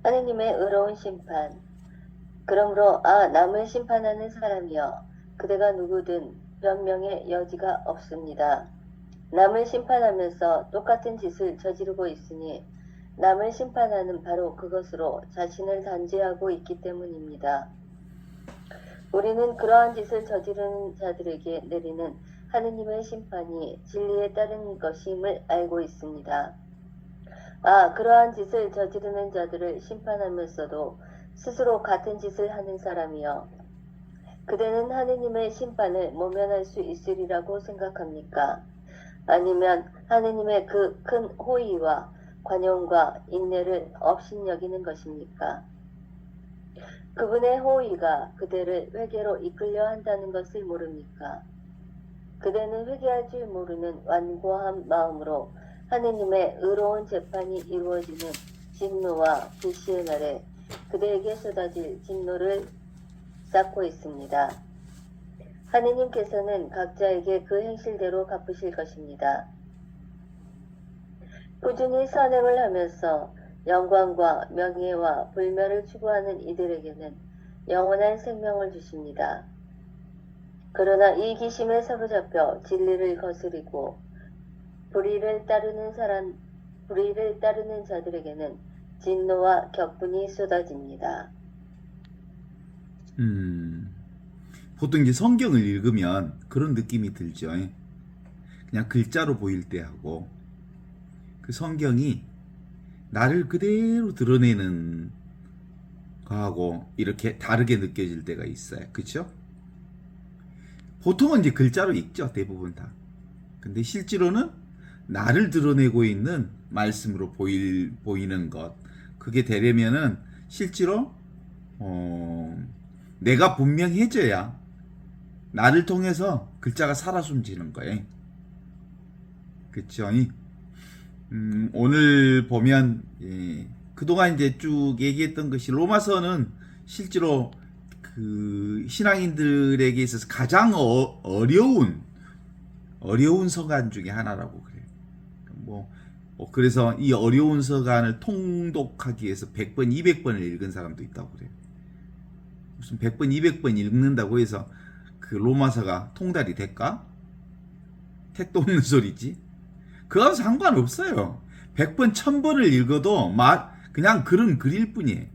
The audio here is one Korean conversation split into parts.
하느님의 의로운 심판. 그러므로 남을 심판하는 사람이여, 그대가 누구든 변명의 여지가 없습니다. 남을 심판하면서 똑같은 짓을 저지르고 있으니 남을 심판하는 바로 그것으로 자신을 단죄하고 있기 때문입니다. 우리는 그러한 짓을 저지르는 자들에게 내리는 하느님의 심판이 진리에 따른 것임을 알고 있습니다. 그러한 짓을 저지르는 자들을 심판하면서도 스스로 같은 짓을 하는 사람이여, 그대는 하느님의 심판을 모면할 수 있으리라고 생각합니까? 아니면 하느님의 그 큰 호의와 관용과 인내를 업신여기는 것입니까? 그분의 호의가 그대를 회개로 이끌려 한다는 것을 모릅니까? 그대는 회개할 줄 모르는 완고한 마음으로 하느님의 의로운 재판이 이루어지는 진노와 불시의 날에 그대에게 쏟아질 진노를 쌓고 있습니다. 하느님께서는 각자에게 그 행실대로 갚으실 것입니다. 꾸준히 선행을 하면서 영광과 명예와 불멸을 추구하는 이들에게는 영원한 생명을 주십니다. 그러나 이기심에 사로잡혀 진리를 거스리고 불의를 따르는 자들에게는 진노와 격분이 쏟아집니다. 보통 이제 성경을 읽으면 그런 느낌이 들죠. 그냥 글자로 보일 때 하고, 그 성경이 나를 그대로 드러내는 거하고 이렇게 다르게 느껴질 때가 있어요. 그렇죠? 보통은 이제 글자로 읽죠, 대부분 다. 근데 실제로는 나를 드러내고 있는 말씀으로 보이는 것, 그게 되려면은 실제로 내가 분명해져야 나를 통해서 글자가 살아 숨지는 거예요. 그쵸? 오늘 보면, 그동안 이제 쭉 얘기했던 것이, 로마서는 실제로 그 신앙인들에게 있어서 가장 어려운 서간 중에 하나라고 그래요. 그래서 이 어려운 서간을 통독하기 위해서 100번, 200번을 읽은 사람도 있다고 그래요. 무슨 100번, 200번 읽는다고 해서 그 로마서가 통달이 될까? 택도 없는 소리지. 그거하고 상관없어요. 100번, 1000번을 읽어도 그냥 글은 글일 뿐이에요.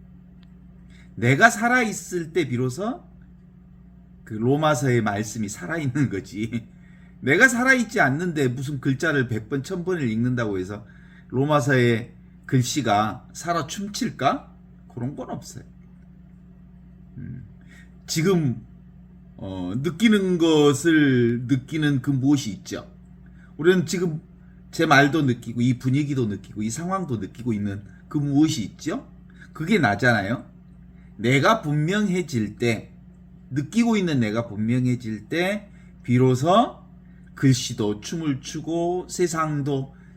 내가 살아있을 때 비로소 그 로마서의 말씀이 살아있는 거지. 내가 살아있지 않는데 무슨 글자를 100번, 1000번을 읽는다고 해서 로마서의 글씨가 살아 춤칠까? 그런 건 없어요. 지금 느끼는 것을 느끼는 그 무엇이 있죠. 우리는 지금 제 말도 느끼고 이 분위기도 느끼고 이 상황도 느끼고 있는 그 무엇이 있죠. 그게 나잖아요. 내가 분명해질 때, 느끼고 있는 내가 분명해질 때 비로소 글씨도 춤을 추고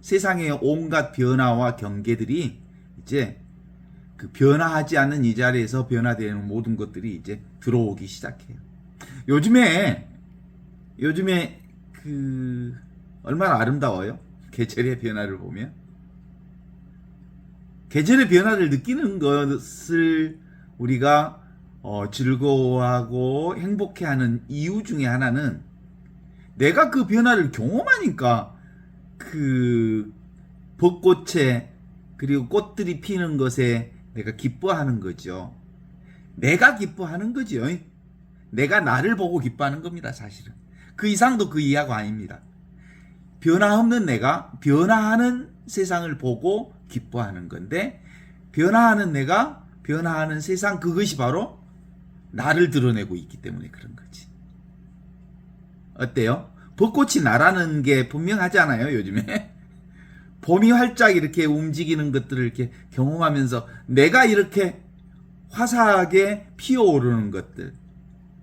세상의 온갖 변화와 경계들이 이제 그 변화하지 않는 이 자리에서 변화되는 모든 것들이 이제 들어오기 시작해요. 요즘에 그 얼마나 아름다워요. 계절의 변화를 보면. 계절의 변화를 느끼는 것을 우리가 즐거워하고 행복해하는 이유 중에 하나는 내가 그 변화를 경험하니까 그 벚꽃에 그리고 꽃들이 피는 것에 내가 기뻐하는 거죠. 내가 기뻐하는 거죠. 내가 나를 보고 기뻐하는 겁니다, 사실은. 그 이상도 그 이하가 아닙니다. 변화 없는 내가 변화하는 세상을 보고 기뻐하는 건데, 변화하는 내가 변화하는 세상, 그것이 바로 나를 드러내고 있기 때문에 그런 거지. 어때요? 벚꽃이 나라는 게 분명하잖아요, 요즘에. 봄이 활짝 이렇게 움직이는 것들을 이렇게 경험하면서 내가 이렇게 화사하게 피어오르는 것들,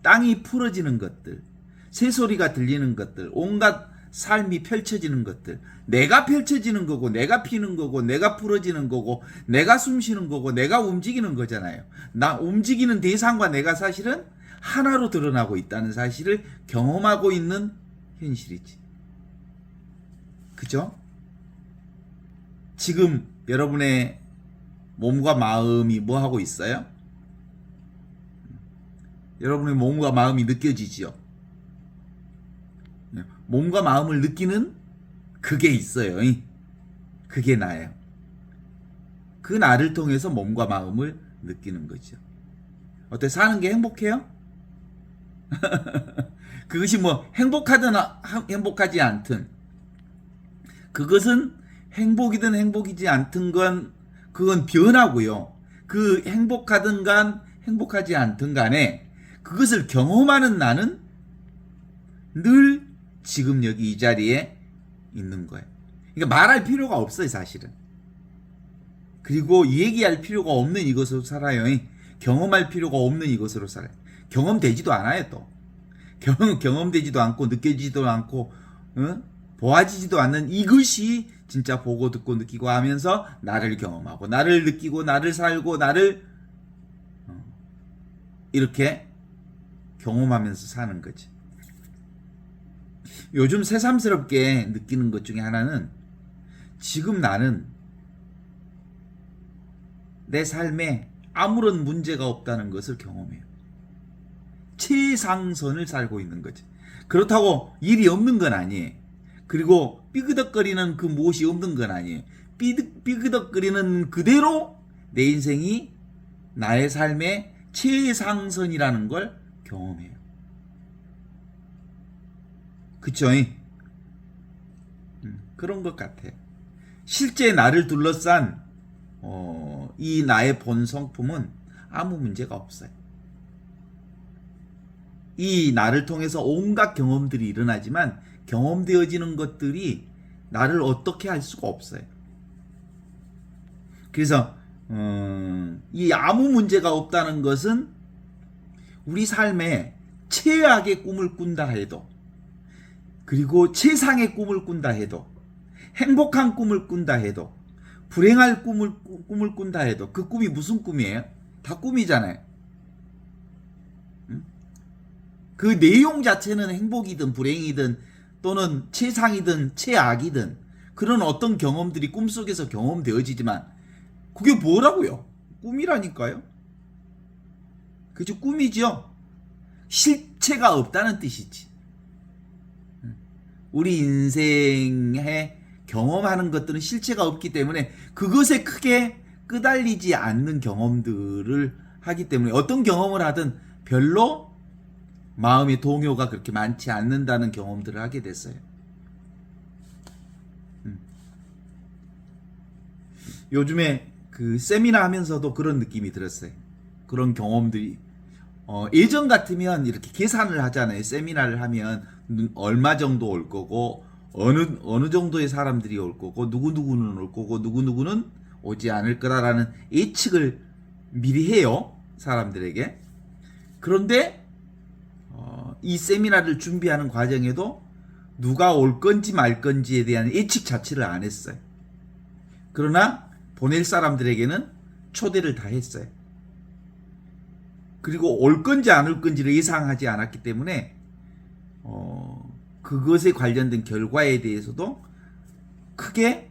땅이 풀어지는 것들, 새소리가 들리는 것들, 온갖 삶이 펼쳐지는 것들, 내가 펼쳐지는 거고, 내가 피는 거고, 내가 풀어지는 거고, 내가 숨쉬는 거고, 내가 움직이는 거잖아요. 나 움직이는 대상과 내가 사실은 하나로 드러나고 있다는 사실을 경험하고 있는 현실이지. 그죠? 지금 여러분의 몸과 마음이 뭐 하고 있어요? 여러분의 몸과 마음이 느껴지지요? 몸과 마음을 느끼는 그게 있어요. 그게 나예요. 그 나를 통해서 몸과 마음을 느끼는 거죠. 어때? 사는 게 행복해요? 그것이 뭐 행복하든 행복하지 않든, 그것은 행복이든 행복이지 않든 건 그건 변하고요. 그 행복하든 간 행복하지 않든 간에 그것을 경험하는 나는 늘 지금 여기 이 자리에 있는 거예요. 그러니까 말할 필요가 없어요, 사실은. 그리고 얘기할 필요가 없는 이것으로 살아요. 경험할 필요가 없는 이것으로 살아요. 경험되지도 않아요, 또. 경험되지도 않고 느껴지지도 않고 보아지지도 않는 이것이 진짜 보고 듣고 느끼고 하면서 나를 경험하고 나를 느끼고 나를 살고 나를 이렇게 경험하면서 사는 거지. 요즘 새삼스럽게 느끼는 것 중에 하나는 지금 나는 내 삶에 아무런 문제가 없다는 것을 경험해요. 최상선을 살고 있는 거지. 그렇다고 일이 없는 건 아니에요. 그리고 삐그덕거리는 그 무엇이 없는 건 아니에요. 삐그덕거리는 그대로 내 인생이 나의 삶의 최상선이라는 걸 경험해요. 그쵸? 그런 것 같아요. 실제 나를 둘러싼 이 나의 본 성품은 아무 문제가 없어요. 이 나를 통해서 온갖 경험들이 일어나지만 경험되어지는 것들이 나를 어떻게 할 수가 없어요. 그래서 이 아무 문제가 없다는 것은 우리 삶에 최악의 꿈을 꾼다 해도, 그리고 최상의 꿈을 꾼다 해도, 행복한 꿈을 꾼다 해도, 불행할 꿈을 꾼다 해도 그 꿈이 무슨 꿈이에요? 다 꿈이잖아요. 그 내용 자체는 행복이든 불행이든 또는 최상이든 최악이든 그런 어떤 경험들이 꿈속에서 경험되어지지만 그게 뭐라고요? 꿈이라니까요. 그죠? 꿈이죠. 실체가 없다는 뜻이지. 우리 인생에 경험하는 것들은 실체가 없기 때문에 그것에 크게 끄달리지 않는 경험들을 하기 때문에 어떤 경험을 하든 별로 마음의 동요가 그렇게 많지 않는다는 경험들을 하게 됐어요. 요즘에 그 세미나 하면서도 그런 느낌이 들었어요. 그런 경험들이 예전 같으면 이렇게 계산을 하잖아요. 세미나를 하면 얼마 정도 올 거고 어느 정도의 사람들이 올 거고 누구누구는 올 거고 누구누구는 오지 않을 거라라는 예측을 미리 해요. 사람들에게. 그런데 이 세미나를 준비하는 과정에도 누가 올 건지 말 건지에 대한 예측 자체를 안 했어요. 그러나 보낼 사람들에게는 초대를 다 했어요. 그리고 올 건지 안 올 건지를 예상하지 않았기 때문에 그것에 관련된 결과에 대해서도 크게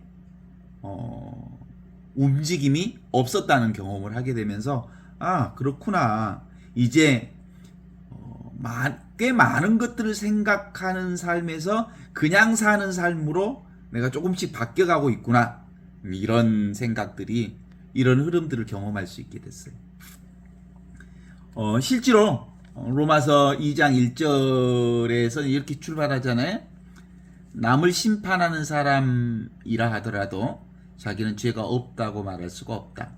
움직임이 없었다는 경험을 하게 되면서 아, 그렇구나. 이제 꽤 많은 것들을 생각하는 삶에서 그냥 사는 삶으로 내가 조금씩 바뀌어가고 있구나. 이런 생각들이, 이런 흐름들을 경험할 수 있게 됐어요. 실제로 로마서 2장 1절에서 이렇게 출발하잖아요. 남을 심판하는 사람이라 하더라도 자기는 죄가 없다고 말할 수가 없다.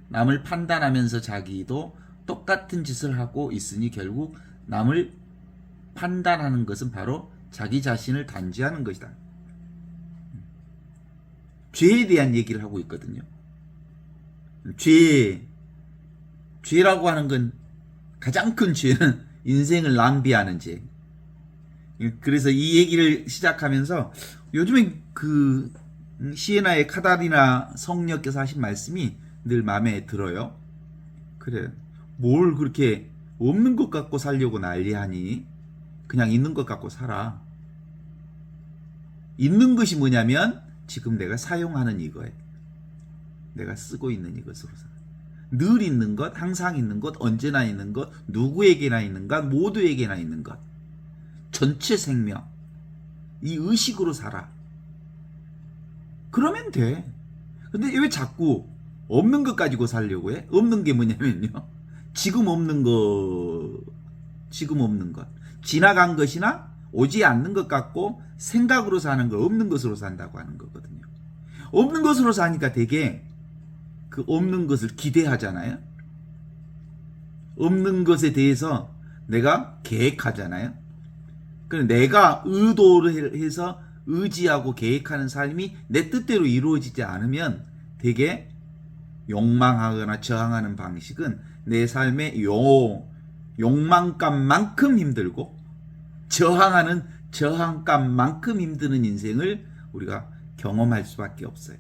남을 판단하면서 자기도 똑같은 짓을 하고 있으니 결국 남을 판단하는 것은 바로 자기 자신을 단죄하는 것이다. 죄에 대한 얘기를 하고 있거든요. 죄라고 하는 건 가장 큰 죄는 인생을 낭비하는 죄. 그래서 이 얘기를 시작하면서 요즘에 그 시에나의 카다리나 성녀께서 하신 말씀이 늘 마음에 들어요. 그래, 뭘 그렇게 없는 것 갖고 살려고 난리하니? 그냥 있는 것 갖고 살아. 있는 것이 뭐냐면 지금 내가 사용하는 이거예요. 내가 쓰고 있는 이것으로 살. 늘 있는 것, 항상 있는 것, 언제나 있는 것, 누구에게나 있는 것, 모두에게나 있는 것. 전체 생명. 이 의식으로 살아. 그러면 돼. 근데 왜 자꾸 없는 것 가지고 살려고 해? 없는 게 뭐냐면요. 지금 없는 것. 지나간 것이나 오지 않는 것 같고 생각으로 사는 걸 없는 것으로 산다고 하는 거거든요. 없는 것으로 사니까 되게 그 없는 것을 기대하잖아요. 없는 것에 대해서 내가 계획하잖아요. 그럼 내가 의도를 해서 의지하고 계획하는 삶이 내 뜻대로 이루어지지 않으면 되게 욕망하거나 저항하는 방식은 내 삶의 욕망감만큼 힘들고 저항하는 저항감만큼 힘드는 인생을 우리가 경험할 수밖에 없어요.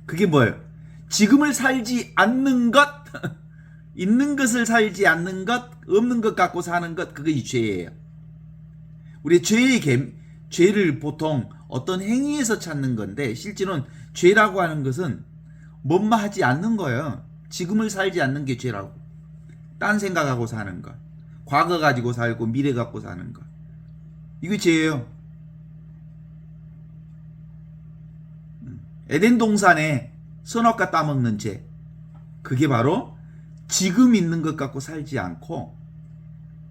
그게 뭐예요? 지금을 살지 않는 것, 있는 것을 살지 않는 것, 없는 것 갖고 사는 것, 그게 죄예요. 우리 죄를 보통 어떤 행위에서 찾는 건데 실제로는 죄라고 하는 것은 뭔마 하지 않는 거예요. 지금을 살지 않는 게 죄라고. 딴 생각하고 사는 것. 과거 가지고 살고 미래 갖고 사는 것. 이게 죄예요. 에덴 동산에 선악과 따먹는 죄. 그게 바로 지금 있는 것 갖고 살지 않고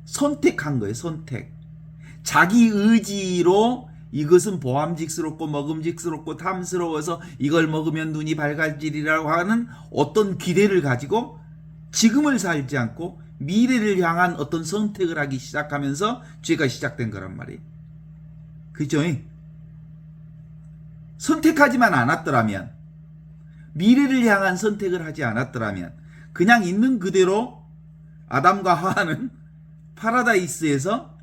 선택한 거예요. 선택. 자기 의지로 이것은 보암직스럽고 먹음직스럽고 탐스러워서 이걸 먹으면 눈이 밝아지리라고 하는 어떤 기대를 가지고 지금을 살지 않고 미래를 향한 어떤 선택을 하기 시작하면서 죄가 시작된 거란 말이에요. 그죠? 선택하지만 않았더라면, 미래를 향한 선택을 하지 않았더라면 그냥 있는 그대로 아담과 하와는 파라다이스에서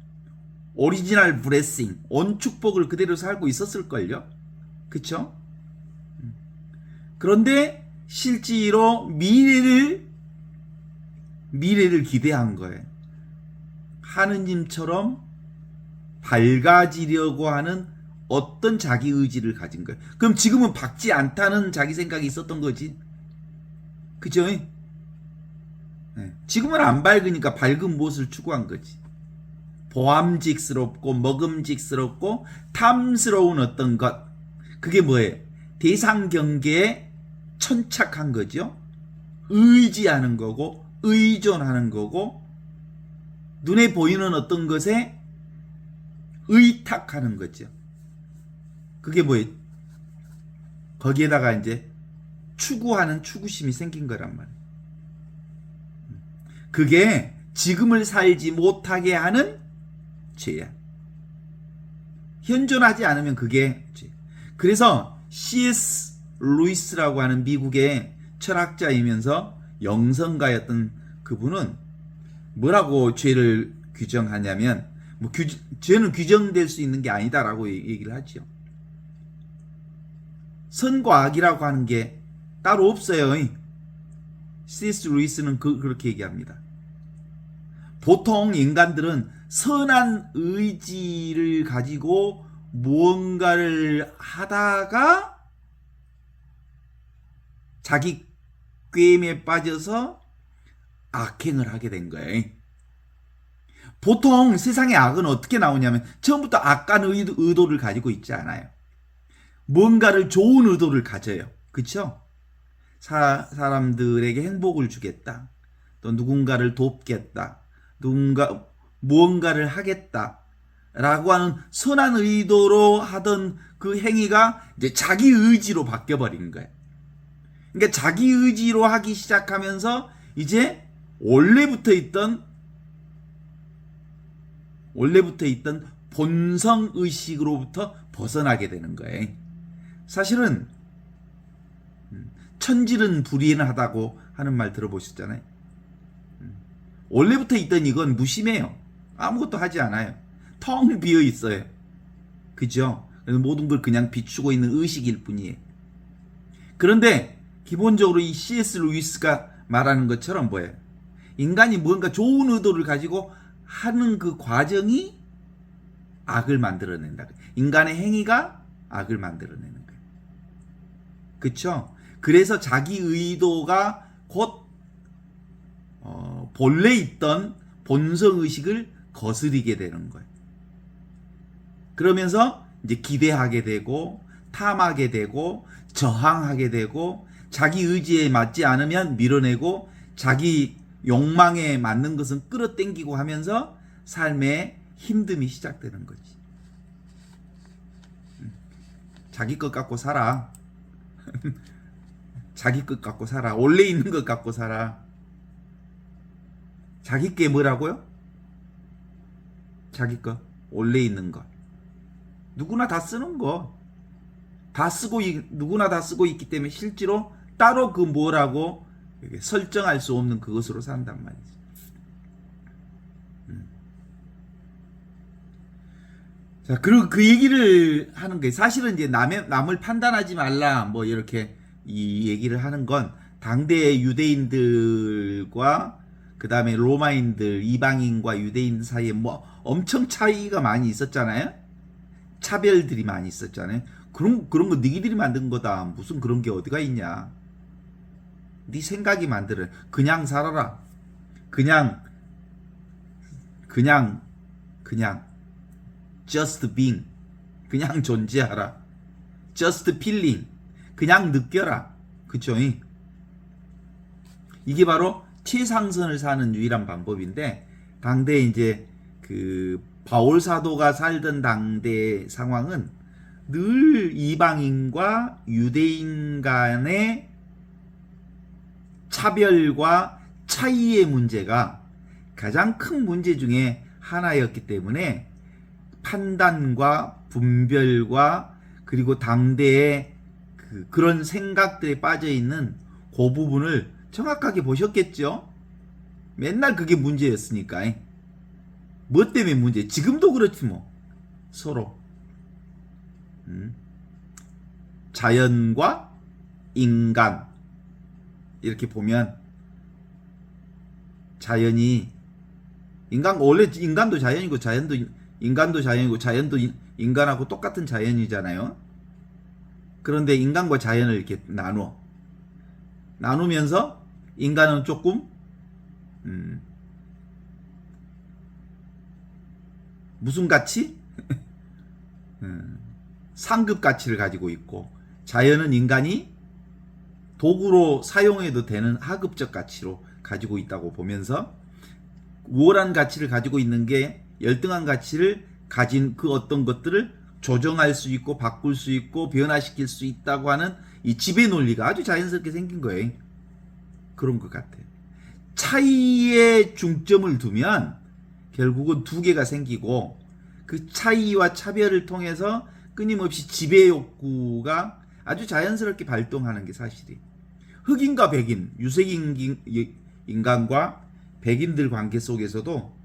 오리지널 블레싱, 온 축복을 그대로 살고 있었을걸요? 그쵸? 그런데 실제로 미래를 기대한 거예요. 하느님처럼 밝아지려고 하는 어떤 자기 의지를 가진 거예요. 그럼 지금은 밝지 않다는 자기 생각이 있었던 거지. 그죠? 네. 지금은 안 밝으니까 밝은 무엇을 추구한 거지. 보암직스럽고 먹음직스럽고 탐스러운 어떤 것. 그게 뭐예요? 대상 경계에 천착한 거죠. 의지하는 거고 의존하는 거고 눈에 보이는 어떤 것에 의탁하는 거죠. 그게 뭐예요? 거기에다가 이제 추구하는 추구심이 생긴 거란 말이에요. 그게 지금을 살지 못하게 하는 죄야. 현존하지 않으면 그게 죄. 그래서 C.S. 루이스라고 하는 미국의 철학자이면서 영성가였던 그분은 뭐라고 죄를 규정하냐면 죄는 규정될 수 있는 게 아니다라고 얘기를 하죠. 선과 악이라고 하는 게 따로 없어요. C.S. 루이스는 그렇게 얘기합니다. 보통 인간들은 선한 의지를 가지고 무언가를 하다가 자기 꾀임에 빠져서 악행을 하게 된 거예요. 보통 세상의 악은 어떻게 나오냐면 처음부터 악한 의도를 가지고 있지 않아요. 뭔가를 좋은 의도를 가져요. 그렇죠? 사람들에게 행복을 주겠다. 또 누군가를 돕겠다. 무언가를 하겠다. 라고 하는 선한 의도로 하던 그 행위가 이제 자기 의지로 바뀌어버린 거예요. 그러니까 자기 의지로 하기 시작하면서 이제 원래부터 있던 본성 의식으로부터 벗어나게 되는 거예요. 사실은 천질은 불이하다고 하는 말 들어보셨잖아요. 원래부터 있던 이건 무심해요. 아무것도 하지 않아요. 텅 비어 있어요. 그죠? 그래서 모든 걸 그냥 비추고 있는 의식일 뿐이에요. 그런데 기본적으로 이 C.S. 루이스가 말하는 것처럼 뭐예요? 인간이 무언가 좋은 의도를 가지고 하는 그 과정이 악을 만들어낸다. 인간의 행위가 악을 만들어내는 거예요. 그쵸? 그래서 자기 의도가 곧 본래 있던 본성 의식을 거스리게 되는 거예요. 그러면서 이제 기대하게 되고 탐하게 되고 저항하게 되고 자기 의지에 맞지 않으면 밀어내고 자기 욕망에 맞는 것은 끌어당기고 하면서 삶의 힘듦이 시작되는 거지. 자기 것 갖고 살아. 자기 것 갖고 살아. 원래 있는 것 갖고 살아. 자기 게 뭐라고요? 자기 것. 원래 있는 것. 누구나 다 쓰는 거. 다 쓰고 누구나 다 쓰고 있기 때문에 실제로 따로 그 뭐라고 설정할 수 없는 그것으로 산단 말이지. 자, 그리고 그 얘기를 하는 게 사실은 이제 남을 판단하지 말라 뭐 이렇게 이 얘기를 하는 건 당대의 유대인들과 그 다음에 로마인들, 이방인과 유대인 사이에 뭐 엄청 차이가 많이 있었잖아요. 차별들이 많이 있었잖아요. 그런 거 너희들이 만든 거다. 무슨 그런 게 어디가 있냐. 네 생각이 만들어. 그냥 살아라. 그냥 just being. 그냥 존재하라. just feeling. 그냥 느껴라. 그쵸? 이게 바로 최상선을 사는 유일한 방법인데 당대 이제 그 바울 사도가 살던 당대 상황은 늘 이방인과 유대인 간의 차별과 차이의 문제가 가장 큰 문제 중에 하나였기 때문에 판단과 분별과 그리고 당대의 그런 생각들에 빠져 있는 그 부분을 정확하게 보셨겠죠? 맨날 그게 문제였으니까. 뭐 때문에 문제? 지금도 그렇지 뭐. 서로. 자연과 인간 이렇게 보면 자연이 원래 인간도 자연이고 자연도 인간도 자연이고 자연도 인간하고 똑같은 자연이잖아요. 그런데 인간과 자연을 이렇게 나누면서 인간은 조금 무슨 가치? 상급 가치를 가지고 있고 자연은 인간이 도구로 사용해도 되는 하급적 가치로 가지고 있다고 보면서 우월한 가치를 가지고 있는 게 열등한 가치를 가진 그 어떤 것들을 조정할 수 있고 바꿀 수 있고 변화시킬 수 있다고 하는 이 지배 논리가 아주 자연스럽게 생긴 거예요. 그런 것 같아요. 차이에 중점을 두면 결국은 두 개가 생기고 그 차이와 차별을 통해서 끊임없이 지배 욕구가 아주 자연스럽게 발동하는 게 사실이에요. 흑인과 백인, 유색 인간과 백인들 관계 속에서도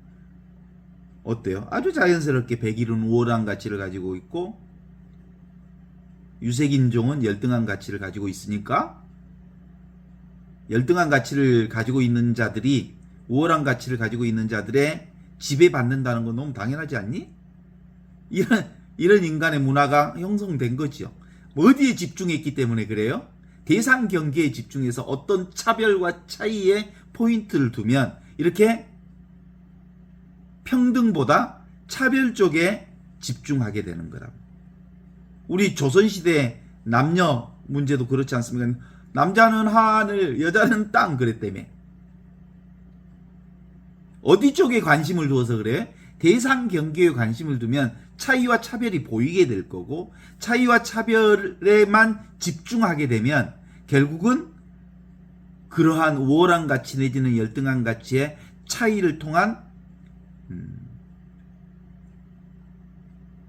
어때요? 아주 자연스럽게 백인은 우월한 가치를 가지고 있고 유색인종은 열등한 가치를 가지고 있으니까 열등한 가치를 가지고 있는 자들이 우월한 가치를 가지고 있는 자들의 지배받는다는 건 너무 당연하지 않니? 이런 인간의 문화가 형성된 거죠. 어디에 집중했기 때문에 그래요? 대상 경계에 집중해서 어떤 차별과 차이에 포인트를 두면 이렇게 평등보다 차별 쪽에 집중하게 되는 거다. 우리 조선시대 남녀 문제도 그렇지 않습니까? 남자는 하늘, 여자는 땅 그랬다며. 어디 쪽에 관심을 두어서 그래? 대상 경계에 관심을 두면 차이와 차별이 보이게 될 거고 차이와 차별에만 집중하게 되면 결국은 그러한 우월한 가치 내지는 열등한 가치의 차이를 통한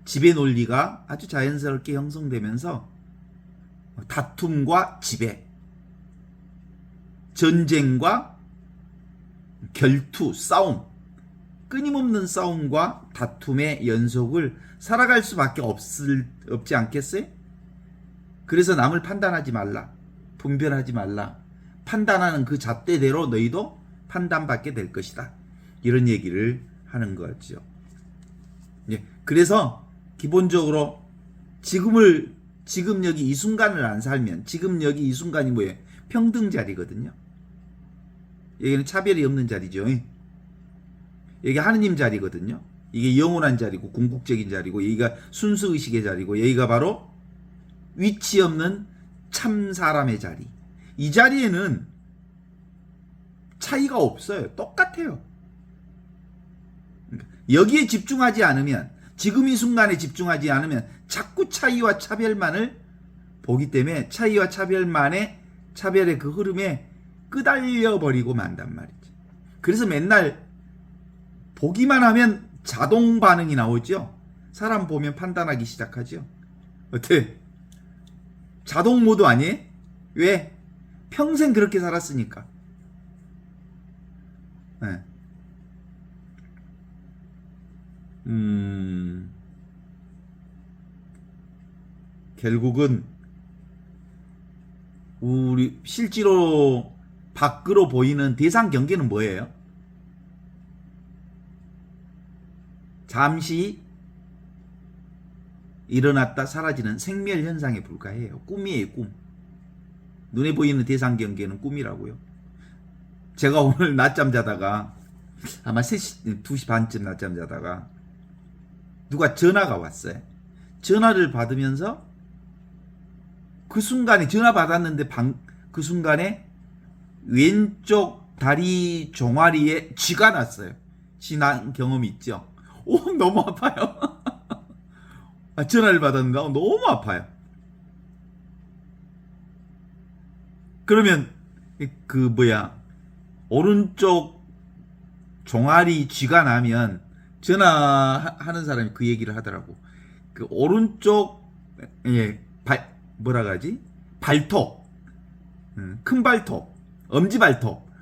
지배 논리가 아주 자연스럽게 형성되면서 다툼과 지배, 전쟁과 결투, 싸움, 끊임없는 싸움과 다툼의 연속을 살아갈 수밖에 없지 않겠어요? 그래서 남을 판단하지 말라, 분별하지 말라, 판단하는 그 잣대대로 너희도 판단받게 될 것이다. 이런 얘기를 하는 거죠. 예, 그래서 기본적으로 지금을 지금 여기 이 순간을 안 살면 지금 여기 이 순간이 뭐예요? 평등 자리거든요. 여기는 차별이 없는 자리죠. 여기 하느님 자리거든요. 이게 영원한 자리고 궁극적인 자리고 여기가 순수의식의 자리고 여기가 바로 위치 없는 참 사람의 자리. 이 자리에는 차이가 없어요. 똑같아요. 여기에 집중하지 않으면 지금 이 순간에 집중하지 않으면 자꾸 차이와 차별만을 보기 때문에 차이와 차별의 그 흐름에 끄달려 버리고 만단 말이지. 그래서 맨날 보기만 하면 자동 반응이 나오죠. 사람 보면 판단하기 시작하죠. 어때? 자동 모드 아니에요? 왜? 평생 그렇게 살았으니까. 네. 결국은 우리 실제로 밖으로 보이는 대상 경계는 뭐예요? 잠시 일어났다 사라지는 생멸 현상에 불과해요. 꿈이에요, 꿈. 눈에 보이는 대상 경계는 꿈이라고요. 제가 오늘 낮잠 자다가 아마 3시, 2시 반쯤 낮잠 자다가 누가 전화가 왔어요. 전화를 받으면서 그 순간에 전화 받았는데 그 순간에 왼쪽 다리 종아리에 쥐가 났어요. 지난 경험이 있죠. 오, 너무 아파요. 전화를 받았는데 너무 아파요. 그러면 오른쪽 종아리 쥐가 나면 전화하는 사람이 그 얘기를 하더라고. 그 오른쪽 발톱, 큰 발톱,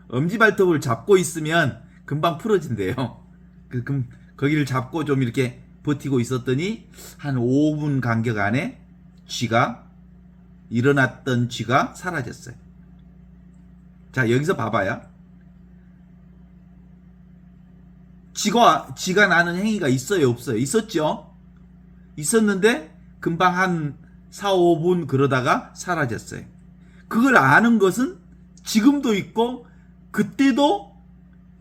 엄지발톱을 잡고 있으면 금방 풀어진대요. 그럼 거기를 잡고 좀 이렇게 버티고 있었더니 한 5분 간격 안에 일어났던 쥐가 사라졌어요. 자, 여기서 봐봐요. 쥐가 나는 행위가 있어요, 없어요? 있었죠? 있었는데 금방 한 4, 5분 그러다가 사라졌어요. 그걸 아는 것은 지금도 있고 그때도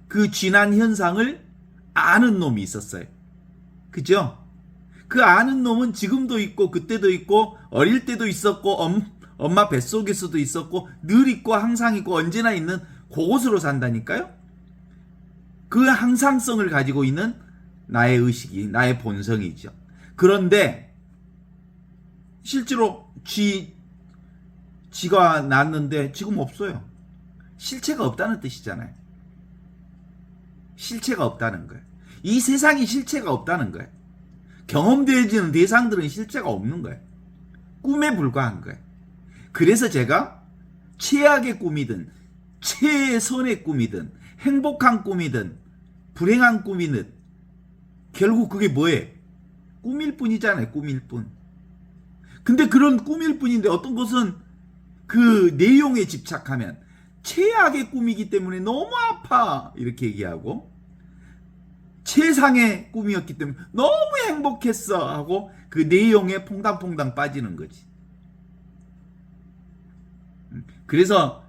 그 쥐난 현상을 아는 놈이 있었어요. 그죠? 그 아는 놈은 지금도 있고 그때도 있고 어릴 때도 있었고 엄마 뱃속에서도 있었고 늘 있고 항상 있고 언제나 있는 그것으로 산다니까요. 그 항상성을 가지고 있는 나의 의식이 나의 본성이죠. 그런데 실제로 쥐가 났는데 지금 없어요. 실체가 없다는 뜻이잖아요. 실체가 없다는 거예요. 이 세상이 실체가 없다는 거예요. 경험되어지는 대상들은 실체가 없는 거예요. 꿈에 불과한 거예요. 그래서 제가 최악의 꿈이든 최선의 꿈이든 행복한 꿈이든 불행한 꿈이든 결국 그게 뭐예요? 꿈일 뿐이잖아요. 꿈일 뿐. 근데 그런 꿈일 뿐인데 어떤 것은 그 내용에 집착하면 최악의 꿈이기 때문에 너무 아파 이렇게 얘기하고 최상의 꿈이었기 때문에 너무 행복했어 하고 그 내용에 퐁당퐁당 빠지는 거지. 그래서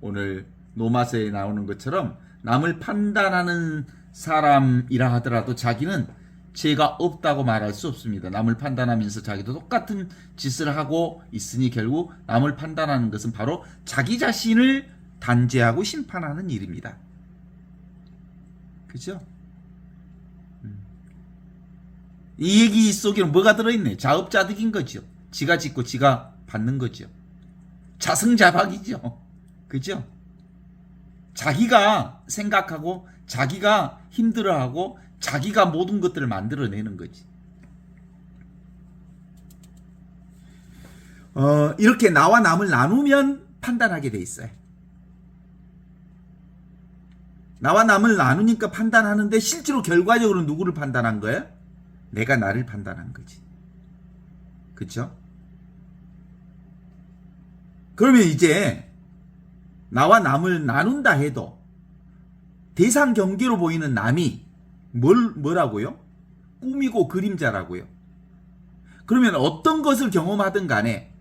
오늘 노마서에 나오는 것처럼 남을 판단하는 사람이라 하더라도 자기는 죄가 없다고 말할 수 없습니다. 남을 판단하면서 자기도 똑같은 짓을 하고 있으니 결국 남을 판단하는 것은 바로 자기 자신을 단죄하고 심판하는 일입니다. 그죠? 이 얘기 속에는 뭐가 들어있네? 자업자득인 거죠. 지가 짓고 지가 받는 거죠. 자승자박이죠. 그죠? 자기가 생각하고 자기가 힘들어하고 자기가 모든 것들을 만들어내는 거지. 이렇게 나와 남을 나누면 판단하게 돼 있어요. 나와 남을 나누니까 판단하는데 실제로 결과적으로 누구를 판단한 거예요? 내가 나를 판단한 거지. 그렇죠? 그러면 이제 나와 남을 나눈다 해도 대상 경계로 보이는 남이 뭐라고요? 꿈이고 그림자라고요. 그러면 어떤 것을 경험하든 간에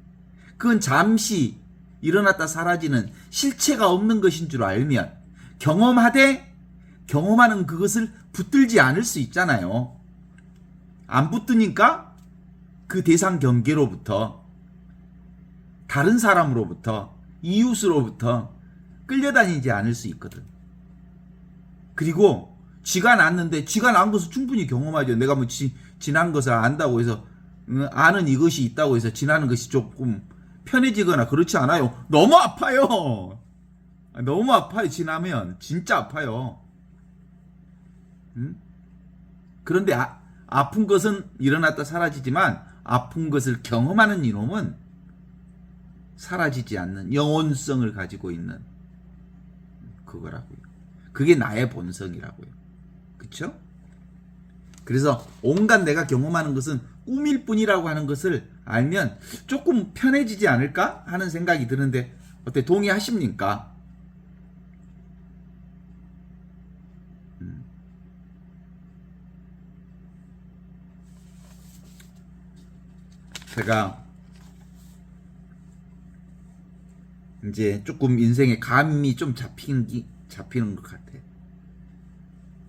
그건 잠시 일어났다 사라지는 실체가 없는 것인 줄 알면 경험하되 경험하는 그것을 붙들지 않을 수 있잖아요. 안 붙드니까 그 대상 경계로부터 다른 사람으로부터 이웃으로부터 끌려다니지 않을 수 있거든. 그리고 쥐가 났는데 쥐가 난 것을 충분히 경험하죠. 내가 뭐 지난 것을 안다고 해서 아는 이것이 있다고 해서 지나는 것이 조금 편해지거나 그렇지 않아요. 너무 아파요. 너무 아파요. 지나면 진짜 아파요. 그런데 아픈 것은 일어났다 사라지지만 아픈 것을 경험하는 이놈은 사라지지 않는 영혼성을 가지고 있는 그거라고요. 그게 나의 본성이라고요. 그쵸? 그래서 온갖 내가 경험하는 것은 꿈일 뿐이라고 하는 것을 알면 조금 편해지지 않을까 하는 생각이 드는데 어때, 동의하십니까? 제가 이제 조금 인생에 감이 좀 잡히는 것 같아요.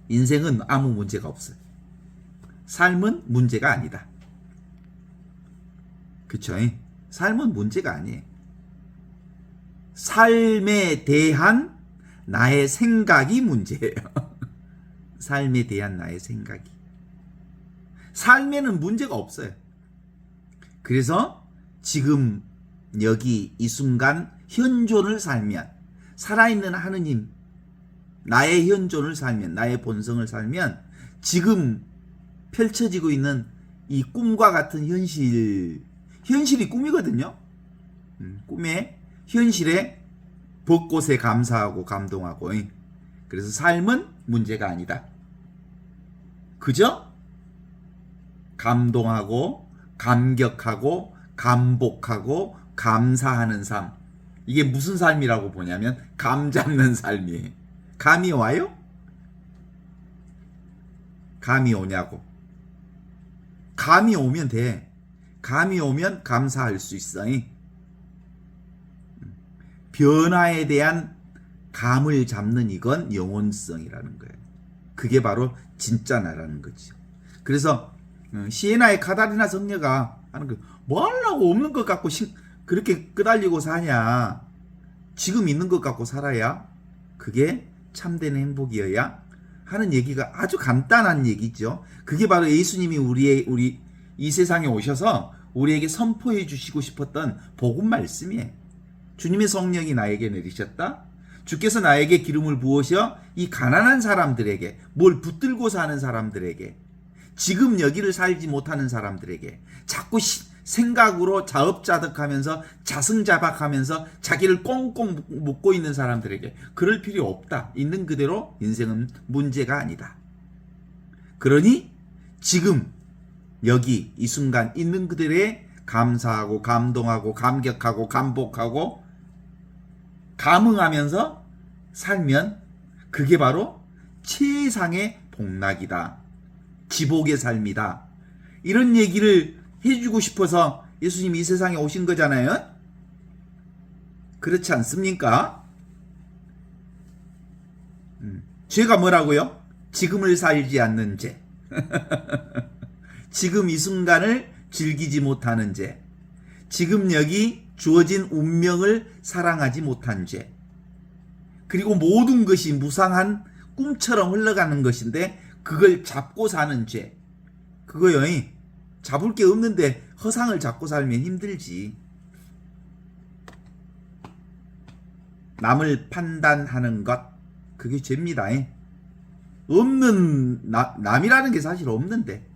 인생은 아무 문제가 없어요. 삶은 문제가 아니다. 그쵸? 삶은 문제가 아니에요. 삶에 대한 나의 생각이 문제예요. 삶에 대한 나의 생각이. 삶에는 문제가 없어요. 그래서 지금 여기 이 순간 현존을 살면, 살아있는 하느님, 나의 현존을 살면, 나의 본성을 살면 지금 펼쳐지고 있는 이 꿈과 같은 현실이 꿈이거든요. 꿈의 현실에 벚꽃에 감사하고 감동하고. 그래서 삶은 문제가 아니다. 그저 감동하고 감격하고 감복하고 감사하는 삶. 이게 무슨 삶이라고 보냐면 감 잡는 삶이에요. 감이 와요? 감이 오냐고. 감이 오면 돼. 감이 오면 감사할 수 있어. 변화에 대한 감을 잡는 이건 영혼성이라는 거예요. 그게 바로 진짜 나라는 거죠. 그래서 시에나의 카타리나 성녀가 하는 거, 뭐 하려고 없는 것 갖고 그렇게 끄달리고 사냐. 지금 있는 것 갖고 살아야 그게 참된 행복이어야 하는 얘기가 아주 간단한 얘기죠. 그게 바로 예수님이 우리 이 세상에 오셔서 우리에게 선포해 주시고 싶었던 복음 말씀이에요. 주님의 성령이 나에게 내리셨다. 주께서 나에게 기름을 부으셔 이 가난한 사람들에게, 뭘 붙들고 사는 사람들에게, 지금 여기를 살지 못하는 사람들에게 자꾸 생각으로 자업자득하면서 자승자박하면서 자기를 꽁꽁 묶고 있는 사람들에게 그럴 필요 없다. 있는 그대로 인생은 문제가 아니다. 그러니 지금 여기 이 순간 있는 그대로에 감사하고 감동하고 감격하고 감복하고 감흥하면서 살면 그게 바로 최상의 복락이다. 지복의 삶이다. 이런 얘기를 해주고 싶어서 예수님이 이 세상에 오신 거잖아요. 그렇지 않습니까? 죄가 뭐라고요? 지금을 살지 않는 죄. 지금 이 순간을 즐기지 못하는 죄. 지금 여기 주어진 운명을 사랑하지 못한 죄. 그리고 모든 것이 무상한 꿈처럼 흘러가는 것인데 그걸 잡고 사는 죄. 그거요. 잡을 게 없는데 허상을 잡고 살면 힘들지. 남을 판단하는 것, 그게 죄입니다. 없는 남이라는 게 사실 없는데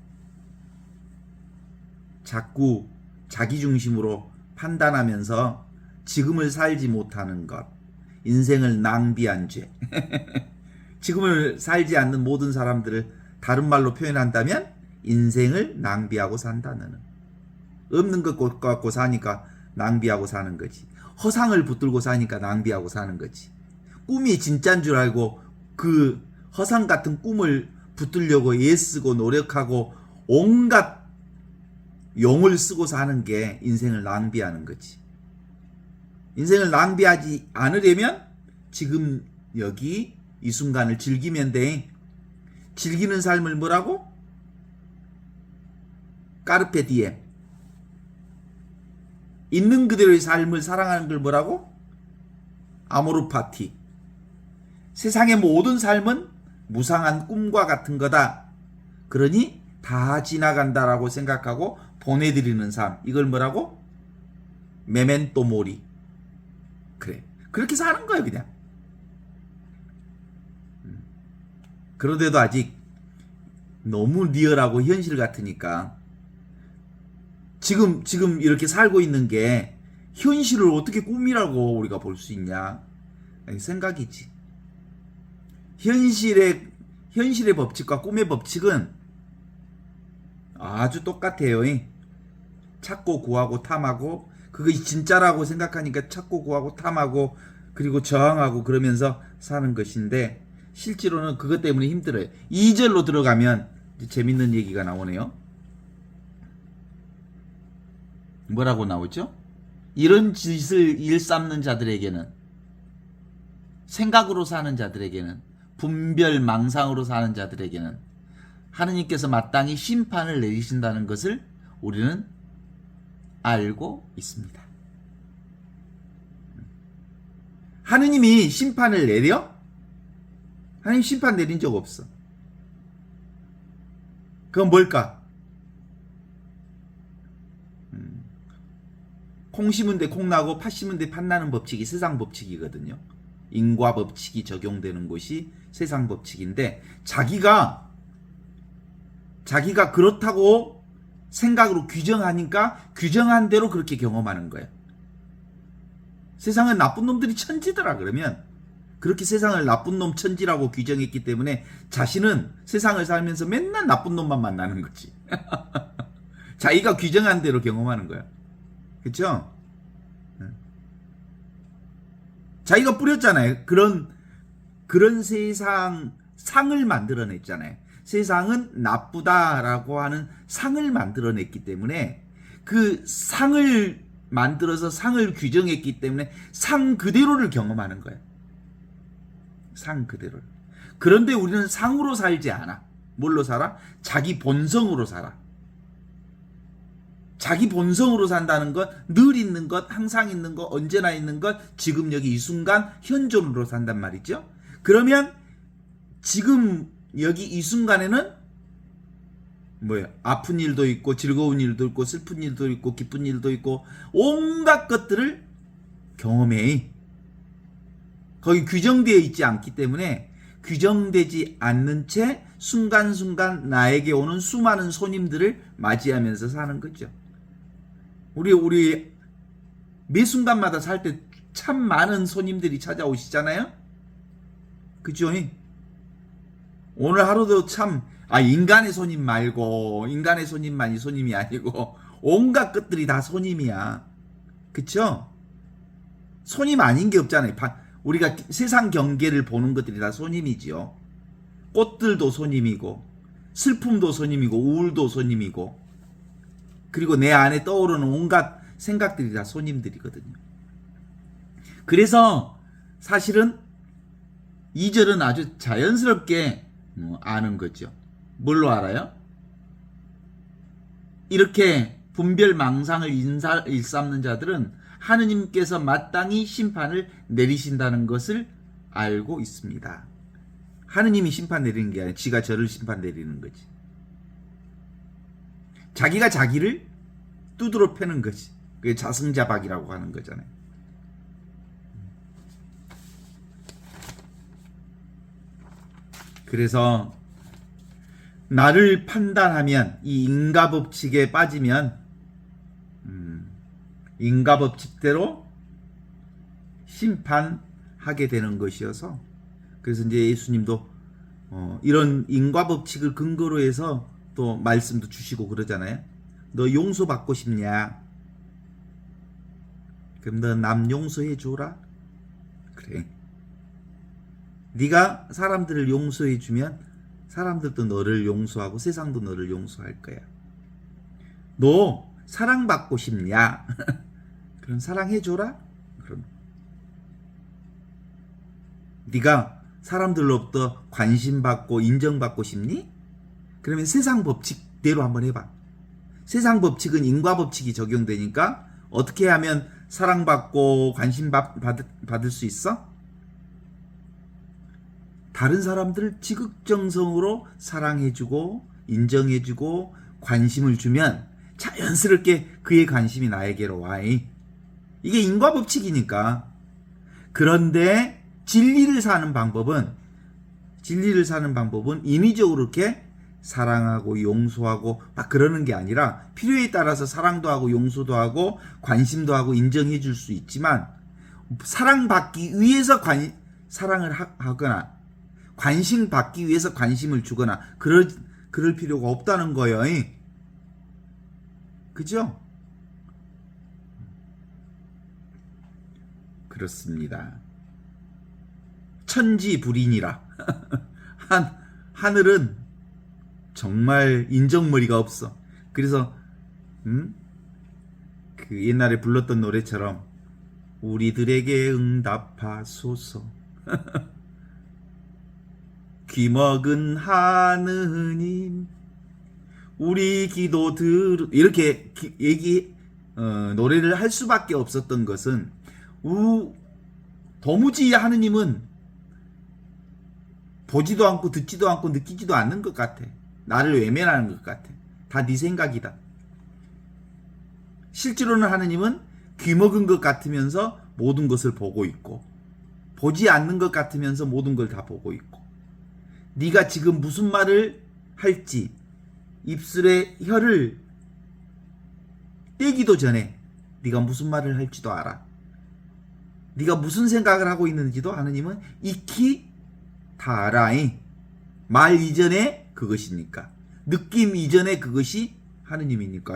자꾸 자기 중심으로 판단하면서 지금을 살지 못하는 것, 인생을 낭비한 죄. 지금을 살지 않는 모든 사람들을 다른 말로 표현한다면 인생을 낭비하고 산다는, 없는 것 갖고 사니까 낭비하고 사는 거지. 허상을 붙들고 사니까 낭비하고 사는 거지. 꿈이 진짜인 줄 알고 그 허상 같은 꿈을 붙들려고 애쓰고 노력하고 온갖 용을 쓰고 사는 게 인생을 낭비하는 거지. 인생을 낭비하지 않으려면 지금 여기 이 순간을 즐기면 돼. 즐기는 삶을 뭐라고? 까르페 디엠. 있는 그대로의 삶을 사랑하는 걸 뭐라고? 아모르 파티. 세상의 모든 삶은 무상한 꿈과 같은 거다. 그러니 다 지나간다라고 생각하고 보내드리는 삶. 이걸 뭐라고? 메멘토 모리. 그래. 그렇게 사는 거예요, 그냥. 그런데도 아직 너무 리얼하고 현실 같으니까 지금 이렇게 살고 있는 게 현실을 어떻게 꿈이라고 우리가 볼 수 있냐? 생각이지. 현실의 법칙과 꿈의 법칙은 아주 똑같아요. 찾고 구하고 탐하고 그것이 진짜라고 생각하니까 찾고 구하고 탐하고 그리고 저항하고 그러면서 사는 것인데 실제로는 그것 때문에 힘들어요. 2절로 들어가면 재밌는 얘기가 나오네요. 뭐라고 나오죠? 이런 짓을 일삼는 자들에게는, 생각으로 사는 자들에게는, 분별 망상으로 사는 자들에게는 하느님께서 마땅히 심판을 내리신다는 것을 우리는 알고 있습니다. 하느님이 심판을 내려? 하느님 심판 내린 적 없어. 그건 뭘까? 콩 심은 데 콩 나고 팥 심은 데 팥 나는 법칙이 세상 법칙이거든요. 인과 법칙이 적용되는 것이 세상 법칙인데 자기가 그렇다고 생각으로 규정하니까 규정한 대로 그렇게 경험하는 거예요. 세상은 나쁜 놈들이 천지더라 그러면 그렇게 세상을 나쁜 놈 천지라고 규정했기 때문에 자신은 세상을 살면서 맨날 나쁜 놈만 만나는 거지. 자기가 규정한 대로 경험하는 거야. 그렇죠? 자기가 뿌렸잖아요. 그런 세상 상을 만들어냈잖아요. 세상은 나쁘다라고 하는 상을 만들어냈기 때문에 그 상을 만들어서 상을 규정했기 때문에 상 그대로를 경험하는 거예요. 상 그대로를. 그런데 우리는 상으로 살지 않아. 뭘로 살아? 자기 본성으로 살아. 자기 본성으로 산다는 것, 늘 있는 것, 항상 있는 것, 언제나 있는 것, 지금 여기 이 순간 현존으로 산단 말이죠. 그러면 지금 여기 이 순간에는 아픈 일도 있고 즐거운 일도 있고 슬픈 일도 있고 기쁜 일도 있고 온갖 것들을 경험해. 거기 규정되어 있지 않기 때문에 규정되지 않는 채 순간순간 나에게 오는 수많은 손님들을 맞이하면서 사는 거죠. 우리 매 순간마다 살 때 참 많은 손님들이 찾아오시잖아요. 그죠? 오늘 하루도 참 인간의 손님 말고 인간의 손님만이 손님이 아니고 온갖 것들이 다 손님이야. 그쵸? 손님 아닌 게 없잖아요. 우리가 세상 경계를 보는 것들이 다 손님이지요. 꽃들도 손님이고 슬픔도 손님이고 우울도 손님이고 그리고 내 안에 떠오르는 온갖 생각들이 다 손님들이거든요. 그래서 사실은 2절은 아주 자연스럽게 아는 거죠. 뭘로 알아요? 이렇게 분별 망상을 일삼는 자들은 하느님께서 마땅히 심판을 내리신다는 것을 알고 있습니다. 하느님이 심판 내리는 게 아니라 지가 저를 심판 내리는 거지. 자기가 자기를 두드러 패는 거지. 그게 자승자박이라고 하는 거잖아요. 그래서 나를 판단하면 이 인과법칙에 빠지면 인과법칙대로 심판하게 되는 것이어서 그래서 이제 예수님도 이런 인과법칙을 근거로 해서 또 말씀도 주시고 그러잖아요. 너 용서받고 싶냐? 그럼 너 남 용서해 주라. 그래. 네가 사람들을 용서해 주면 사람들도 너를 용서하고 세상도 너를 용서할 거야. 너 사랑받고 싶냐? 그럼 사랑해줘라? 그럼 네가 사람들로부터 관심받고 인정받고 싶니? 그러면 세상 법칙대로 한번 해봐. 세상 법칙은 인과 법칙이 적용되니까 어떻게 하면 사랑받고 관심받을 수 있어? 다른 사람들을 지극정성으로 사랑해주고 인정해주고 관심을 주면 자연스럽게 그의 관심이 나에게로 와. 이게 인과 법칙이니까. 그런데 진리를 사는 방법은 인위적으로 이렇게 사랑하고 용서하고 막 그러는 게 아니라 필요에 따라서 사랑도 하고 용서도 하고 관심도 하고 인정해 줄 수 있지만 사랑받기 위해서 사랑을 하거나 관심 받기 위해서 관심을 주거나 그럴 필요가 없다는 거예요. 그죠? 그렇습니다. 천지불인이라. 하늘은 정말 인정머리가 없어. 그래서 그 옛날에 불렀던 노래처럼 우리들에게 응답하소서. 귀먹은 하느님 우리 기도 이렇게 노래를 할 수밖에 없었던 것은 도무지 하느님은 보지도 않고 듣지도 않고 느끼지도 않는 것 같아. 나를 외면하는 것 같아. 다 네 생각이다. 실제로는 하느님은 귀먹은 것 같으면서 모든 것을 보고 있고 보지 않는 것 같으면서 모든 걸 다 보고 있고 네가 지금 무슨 말을 할지 입술에 혀를 떼기도 전에 네가 무슨 말을 할지도 알아. 네가 무슨 생각을 하고 있는지도 하느님은 익히 다 알아. 말 이전에 그것이니까. 느낌 이전에 그것이 하느님이니까.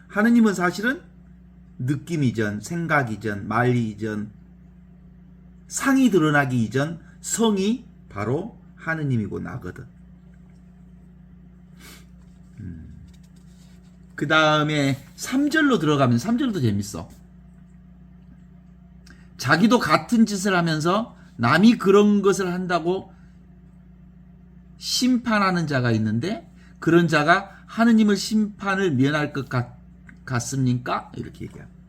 하느님은 사실은 느낌 이전, 생각 이전, 말 이전, 상이 드러나기 이전 성이 바로 하느님이고 나거든. 그 다음에 3절로 들어가면 3절도 재밌어. 자기도 같은 짓을 하면서 남이 그런 것을 한다고 심판하는 자가 있는데 그런 자가 하느님을 심판을 면할 것 같습니까? 이렇게 얘기합니다.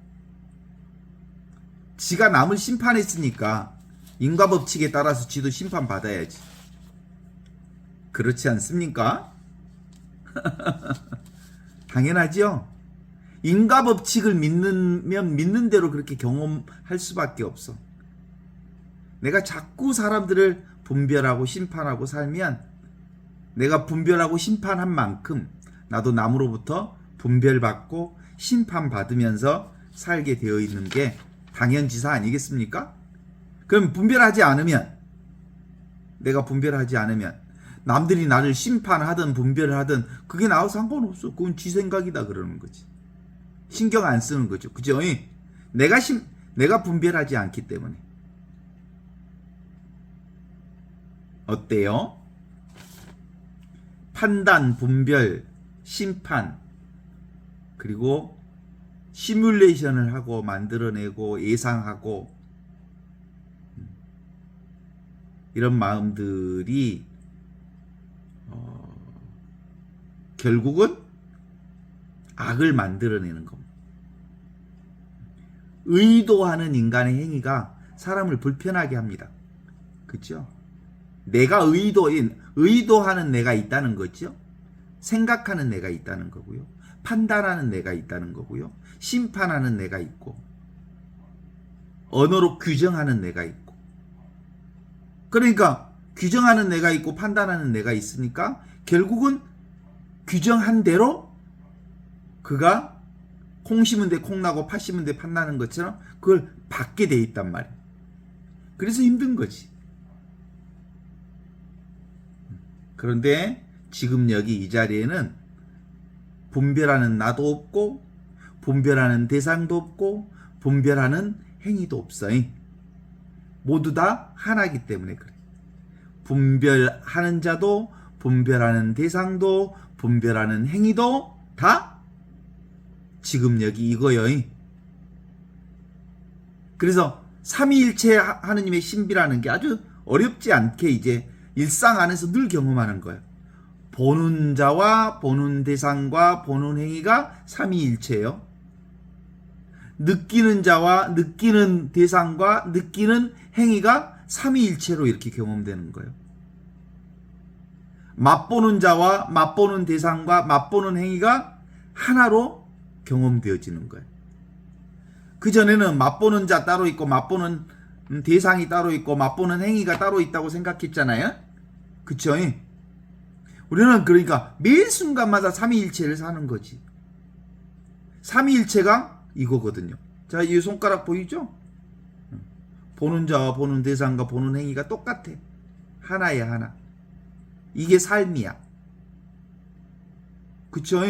지가 남을 심판했으니까 인과법칙에 따라서 지도 심판받아야지. 그렇지 않습니까? 당연하죠. 인과법칙을 믿으면 믿는 대로 그렇게 경험할 수밖에 없어. 내가 자꾸 사람들을 분별하고 심판하고 살면 내가 분별하고 심판한 만큼 나도 남으로부터 분별받고 심판받으면서 살게 되어 있는 게 당연지사 아니겠습니까? 그럼 내가 분별하지 않으면 남들이 나를 심판하든 분별을 하든 그게 나와 상관없어. 그건 지 생각이다 그러는 거지. 신경 안 쓰는 거죠. 그죠? 내가 분별하지 않기 때문에. 어때요? 판단, 분별, 심판, 그리고 시뮬레이션을 하고 만들어내고 예상하고 이런 마음들이 결국은 악을 만들어내는 겁니다. 의도하는 인간의 행위가 사람을 불편하게 합니다. 그렇죠? 내가 의도하는 내가 있다는 거죠. 생각하는 내가 있다는 거고요. 판단하는 내가 있다는 거고요. 심판하는 내가 있고 언어로 규정하는 내가 있고. 그러니까 규정하는 내가 있고 판단하는 내가 있으니까 결국은 규정한 대로 그가 콩 심은 데 콩 나고 팥 심은 데 팥 나는 것처럼 그걸 받게 돼 있단 말이야. 그래서 힘든 거지. 그런데 지금 여기 이 자리에는 분별하는 나도 없고 분별하는 대상도 없고 분별하는 행위도 없어. 모두 다 하나이기 때문에 그래. 분별하는 자도 분별하는 대상도 분별하는 행위도 다 지금 여기 이거요. 그래서 삼위일체 하느님의 신비라는 게 아주 어렵지 않게 이제 일상 안에서 늘 경험하는 거예요. 보는 자와 보는 대상과 보는 행위가 삼위일체예요. 느끼는 자와 느끼는 대상과 느끼는 행위가 삼위일체로 이렇게 경험되는 거예요. 맛보는 자와 맛보는 대상과 맛보는 행위가 하나로 경험되어지는 거예요. 그전에는 맛보는 자 따로 있고 맛보는 대상이 따로 있고 맛보는 행위가 따로 있다고 생각했잖아요. 그쵸? 우리는 그러니까 매 순간마다 삼위일체를 사는 거지. 삼위일체가 이거거든요. 자, 이 손가락 보이죠? 보는 자와 보는 대상과 보는 행위가 똑같아. 하나야, 하나. 이게 삶이야. 그쵸?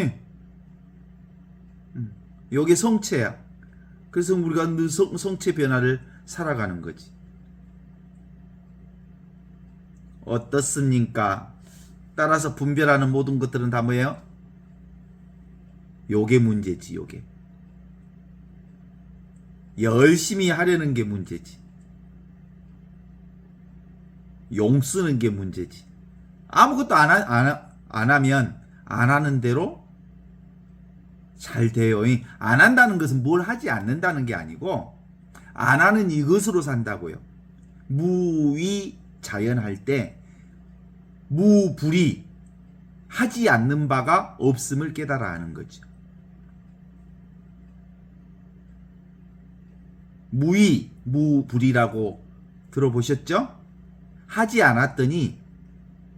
요게 성체야. 그래서 우리가 늘 성체 변화를 살아가는 거지. 어떻습니까? 따라서 분별하는 모든 것들은 다 뭐예요? 요게 문제지, 요게. 열심히 하려는 게 문제지. 용 쓰는 게 문제지. 아무것도 안 하면 안 하는 대로 잘 돼요. 안 한다는 것은 뭘 하지 않는다는 게 아니고 안 하는 이것으로 산다고요. 무위자연할 때 무불이 하지 않는 바가 없음을 깨달아 하는 거죠. 무위, 무불이라고 들어보셨죠? 하지 않았더니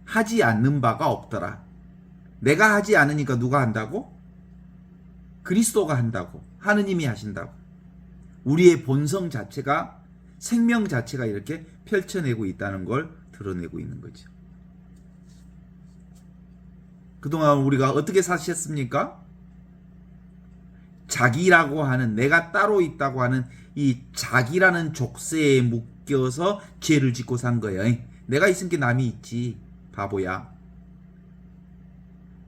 하지 않는 바가 없더라. 내가 하지 않으니까 누가 한다고? 그리스도가 한다고. 하느님이 하신다고. 우리의 본성 자체가 생명 자체가 이렇게 펼쳐내고 있다는 걸 드러내고 있는 거죠. 그동안 우리가 어떻게 사셨습니까? 자기라고 하는 내가 따로 있다고 하는 이 자기라는 족쇄에 묶여서 죄를 짓고 산 거예요. 내가 있으니까 남이 있지. 바보야.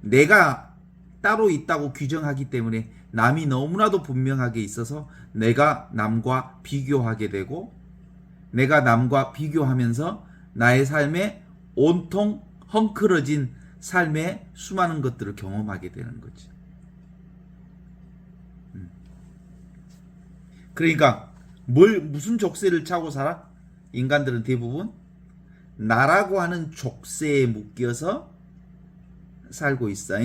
내가 따로 있다고 규정하기 때문에 남이 너무나도 분명하게 있어서 내가 남과 비교하게 되고 내가 남과 비교하면서 나의 삶에 온통 헝클어진 삶의 수많은 것들을 경험하게 되는 거지. 그러니까 무슨 족쇄를 차고 살아? 인간들은 대부분 나라고 하는 족쇄에 묶여서 살고 있어.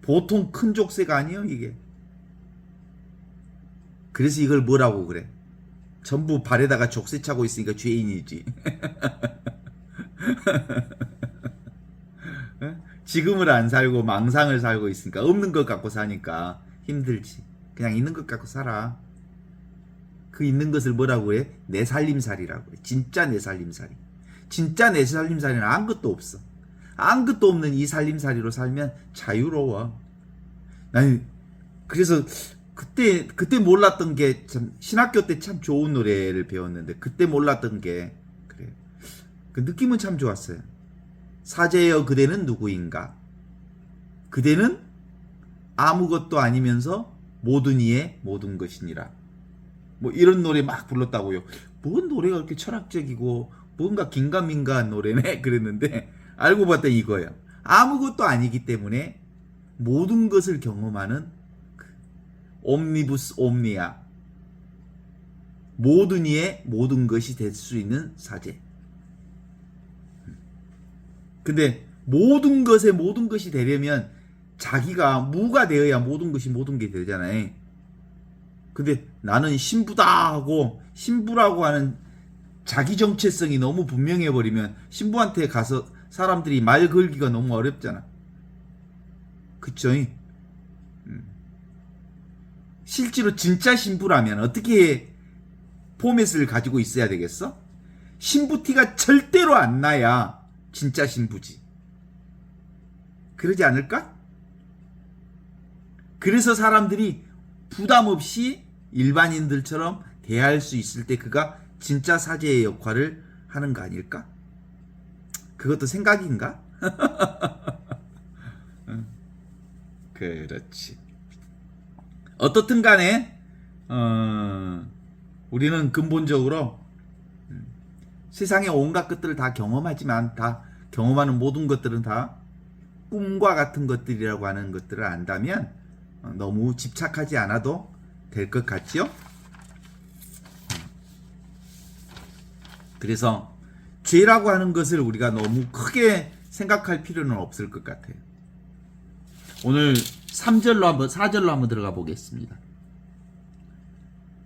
보통 큰 족쇄가 아니에요, 이게. 그래서 이걸 뭐라고 그래? 전부 발에다가 족쇄 차고 있으니까 죄인이지. 지금을 안 살고 망상을 살고 있으니까 없는 것 갖고 사니까 힘들지. 그냥 있는 것 갖고 살아. 그 있는 것을 뭐라고 해? 내 살림살이라고 해. 진짜 내 살림살이. 진짜 내 살림살이는 아무것도 없어. 아무것도 없는 이 살림살이로 살면 자유로워. 나는 그래서 그때 몰랐던 게 참 신학교 때 참 좋은 노래를 배웠는데 그때 몰랐던 게 그래. 그 느낌은 참 좋았어요. 사제여 그대는 누구인가? 그대는 아무것도 아니면서 모든 이의 모든 것이니라. 뭐 이런 노래 막 불렀다고요. 뭔 노래가 그렇게 철학적이고 뭔가 긴가민가한 노래네 그랬는데 알고 봤더니 이거예요. 아무것도 아니기 때문에 모든 것을 경험하는 옴니부스 옴니아. 모든 이의 모든 것이 될 수 있는 사제. 근데 모든 것에 모든 것이 되려면 자기가 무가 되어야 모든 것이 모든 게 되잖아요. 근데 나는 신부다 하고 신부라고 하는 자기 정체성이 너무 분명해 버리면 신부한테 가서 사람들이 말 걸기가 너무 어렵잖아. 그쵸? 실제로 진짜 신부라면 어떻게 포맷을 가지고 있어야 되겠어? 신부티가 절대로 안 나야 진짜 신부지. 그러지 않을까? 그래서 사람들이 부담 없이 일반인들처럼 대할 수 있을 때 그가 진짜 사제의 역할을 하는 거 아닐까? 그것도 생각인가? 그렇지. 어떻든 간에 우리는 근본적으로 세상의 온갖 것들을 다 경험하지만 다 경험하는 모든 것들은 다 꿈과 같은 것들이라고 하는 것들을 안다면 너무 집착하지 않아도 될 것 같지요? 그래서 죄라고 하는 것을 우리가 너무 크게 생각할 필요는 없을 것 같아요. 오늘 4절로 한번 들어가 보겠습니다.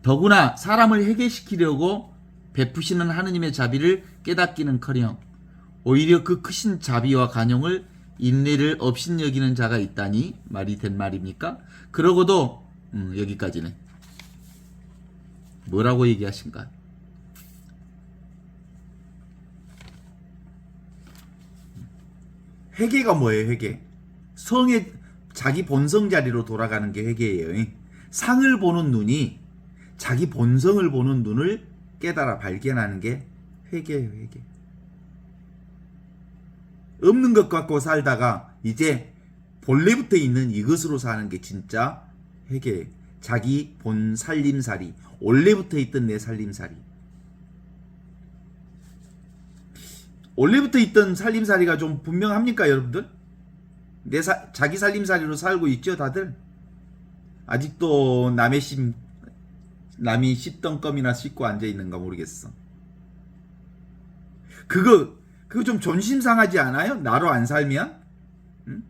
더구나 사람을 회개시키려고 베푸시는 하느님의 자비를 깨닫기는커녕 오히려 그 크신 자비와 간용을 인내를 업신여기는 자가 있다니 말이 된 말입니까? 그러고도 여기까지네. 뭐라고 얘기하신가? 회개가 뭐예요? 회개. 성의 자기 본성 자리로 돌아가는 게 회개예요. 상을 보는 눈이 자기 본성을 보는 눈을 깨달아 발견하는 게 회개예요. 회개. 없는 것 갖고 살다가 이제 본래부터 있는 이것으로 사는 게 진짜 회개예요. 자기 본 살림살이, 원래부터 있던 내 살림살이. 원래부터 있던 살림살이가 좀 분명합니까, 여러분들? 자기 살림살이로 살고 있죠, 다들? 아직도 남이 씹던 껌이나 씹고 앉아 있는가 모르겠어. 그거 좀 존심상하지 않아요? 나로 안 살면? 응?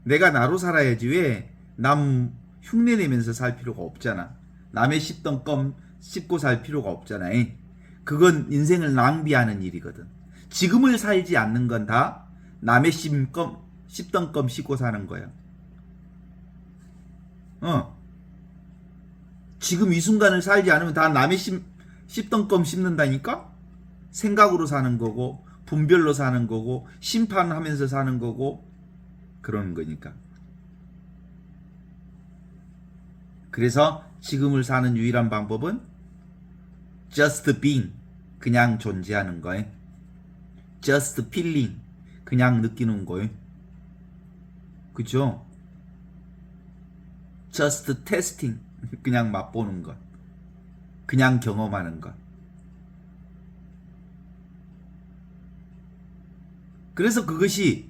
내가 나로 살아야지 왜 남 흉내 내면서 살 필요가 없잖아. 남의 씹던 껌 씹고 살 필요가 없잖아. 그건 인생을 낭비하는 일이거든. 지금을 살지 않는 건 다 남의 씹던 껌 씹고 사는 거야. 지금 이 순간을 살지 않으면 다 남의 씹던 껌 씹는다니까? 생각으로 사는 거고, 분별로 사는 거고, 심판하면서 사는 거고, 그러는 거니까. 그래서 지금을 사는 유일한 방법은 just being, 그냥 존재하는 거예요. just feeling, 그냥 느끼는 거예요. 그죠? just testing, 그냥 맛보는 것. 그냥 경험하는 것. 그래서 그것이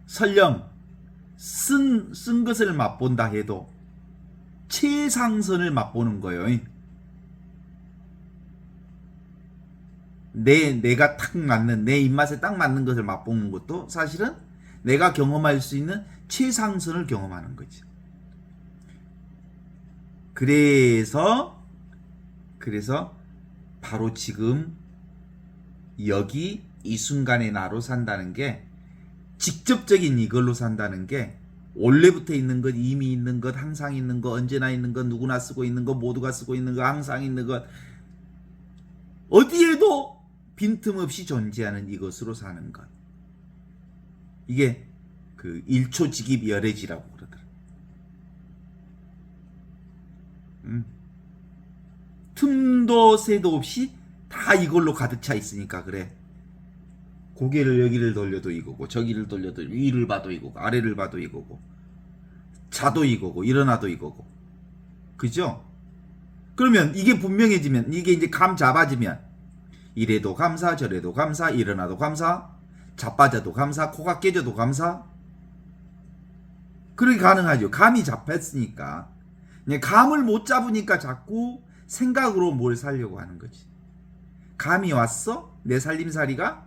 설령 쓴 것을 맛본다 해도 최상선을 맛보는 거예요. 내가 딱 맞는, 내 입맛에 딱 맞는 것을 맛보는 것도 사실은 내가 경험할 수 있는 최상선을 경험하는 거지. 그래서 바로 지금 여기 이 순간의 나로 산다는 게, 직접적인 이걸로 산다는 게, 원래부터 있는 것, 이미 있는 것, 항상 있는 것, 언제나 있는 것, 누구나 쓰고 있는 것, 모두가 쓰고 있는 것, 항상 있는 것, 어디에도 빈틈없이 존재하는 이것으로 사는 것. 이게 그 일초직입 열애지라고 그러더라. 틈도 새도 없이 다 이걸로 가득 차 있으니까 그래. 고개를 여기를 돌려도 이거고, 저기를 돌려도 위를 봐도 이거고, 아래를 봐도 이거고, 자도 이거고, 일어나도 이거고. 그죠? 그러면 이게 분명해지면, 이게 이제 감 잡아지면, 이래도 감사, 저래도 감사, 일어나도 감사, 자빠져도 감사, 코가 깨져도 감사. 그렇게 가능하죠. 감이 잡혔으니까. 감을 못 잡으니까 자꾸 생각으로 뭘 살려고 하는 거지. 감이 왔어? 내 살림살이가?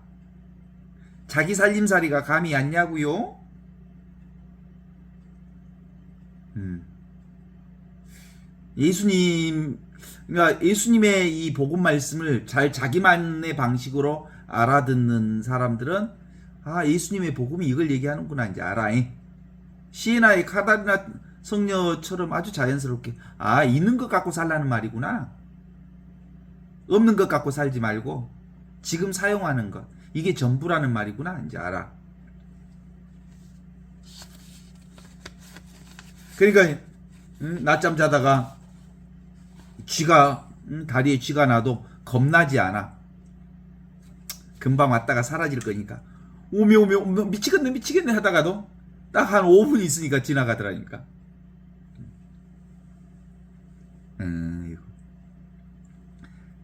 자기 살림살이가 감이 왔냐고요? 그러니까 예수님의 이 복음 말씀을 잘 자기만의 방식으로 알아듣는 사람들은, 아, 예수님의 복음이 이걸 얘기하는구나 이제 알아. 시에나의 카다리나 성녀처럼 아주 자연스럽게, 아, 있는 것 갖고 살라는 말이구나. 없는 것 갖고 살지 말고 지금 사용하는 것, 이게 전부라는 말이구나 이제 알아. 그러니까 낮잠 자다가 다리에 쥐가 나도 겁나지 않아. 금방 왔다가 사라질 거니까. 오며 미치겠네 하다가도 딱 한 5분 있으니까 지나가더라니까. 이거.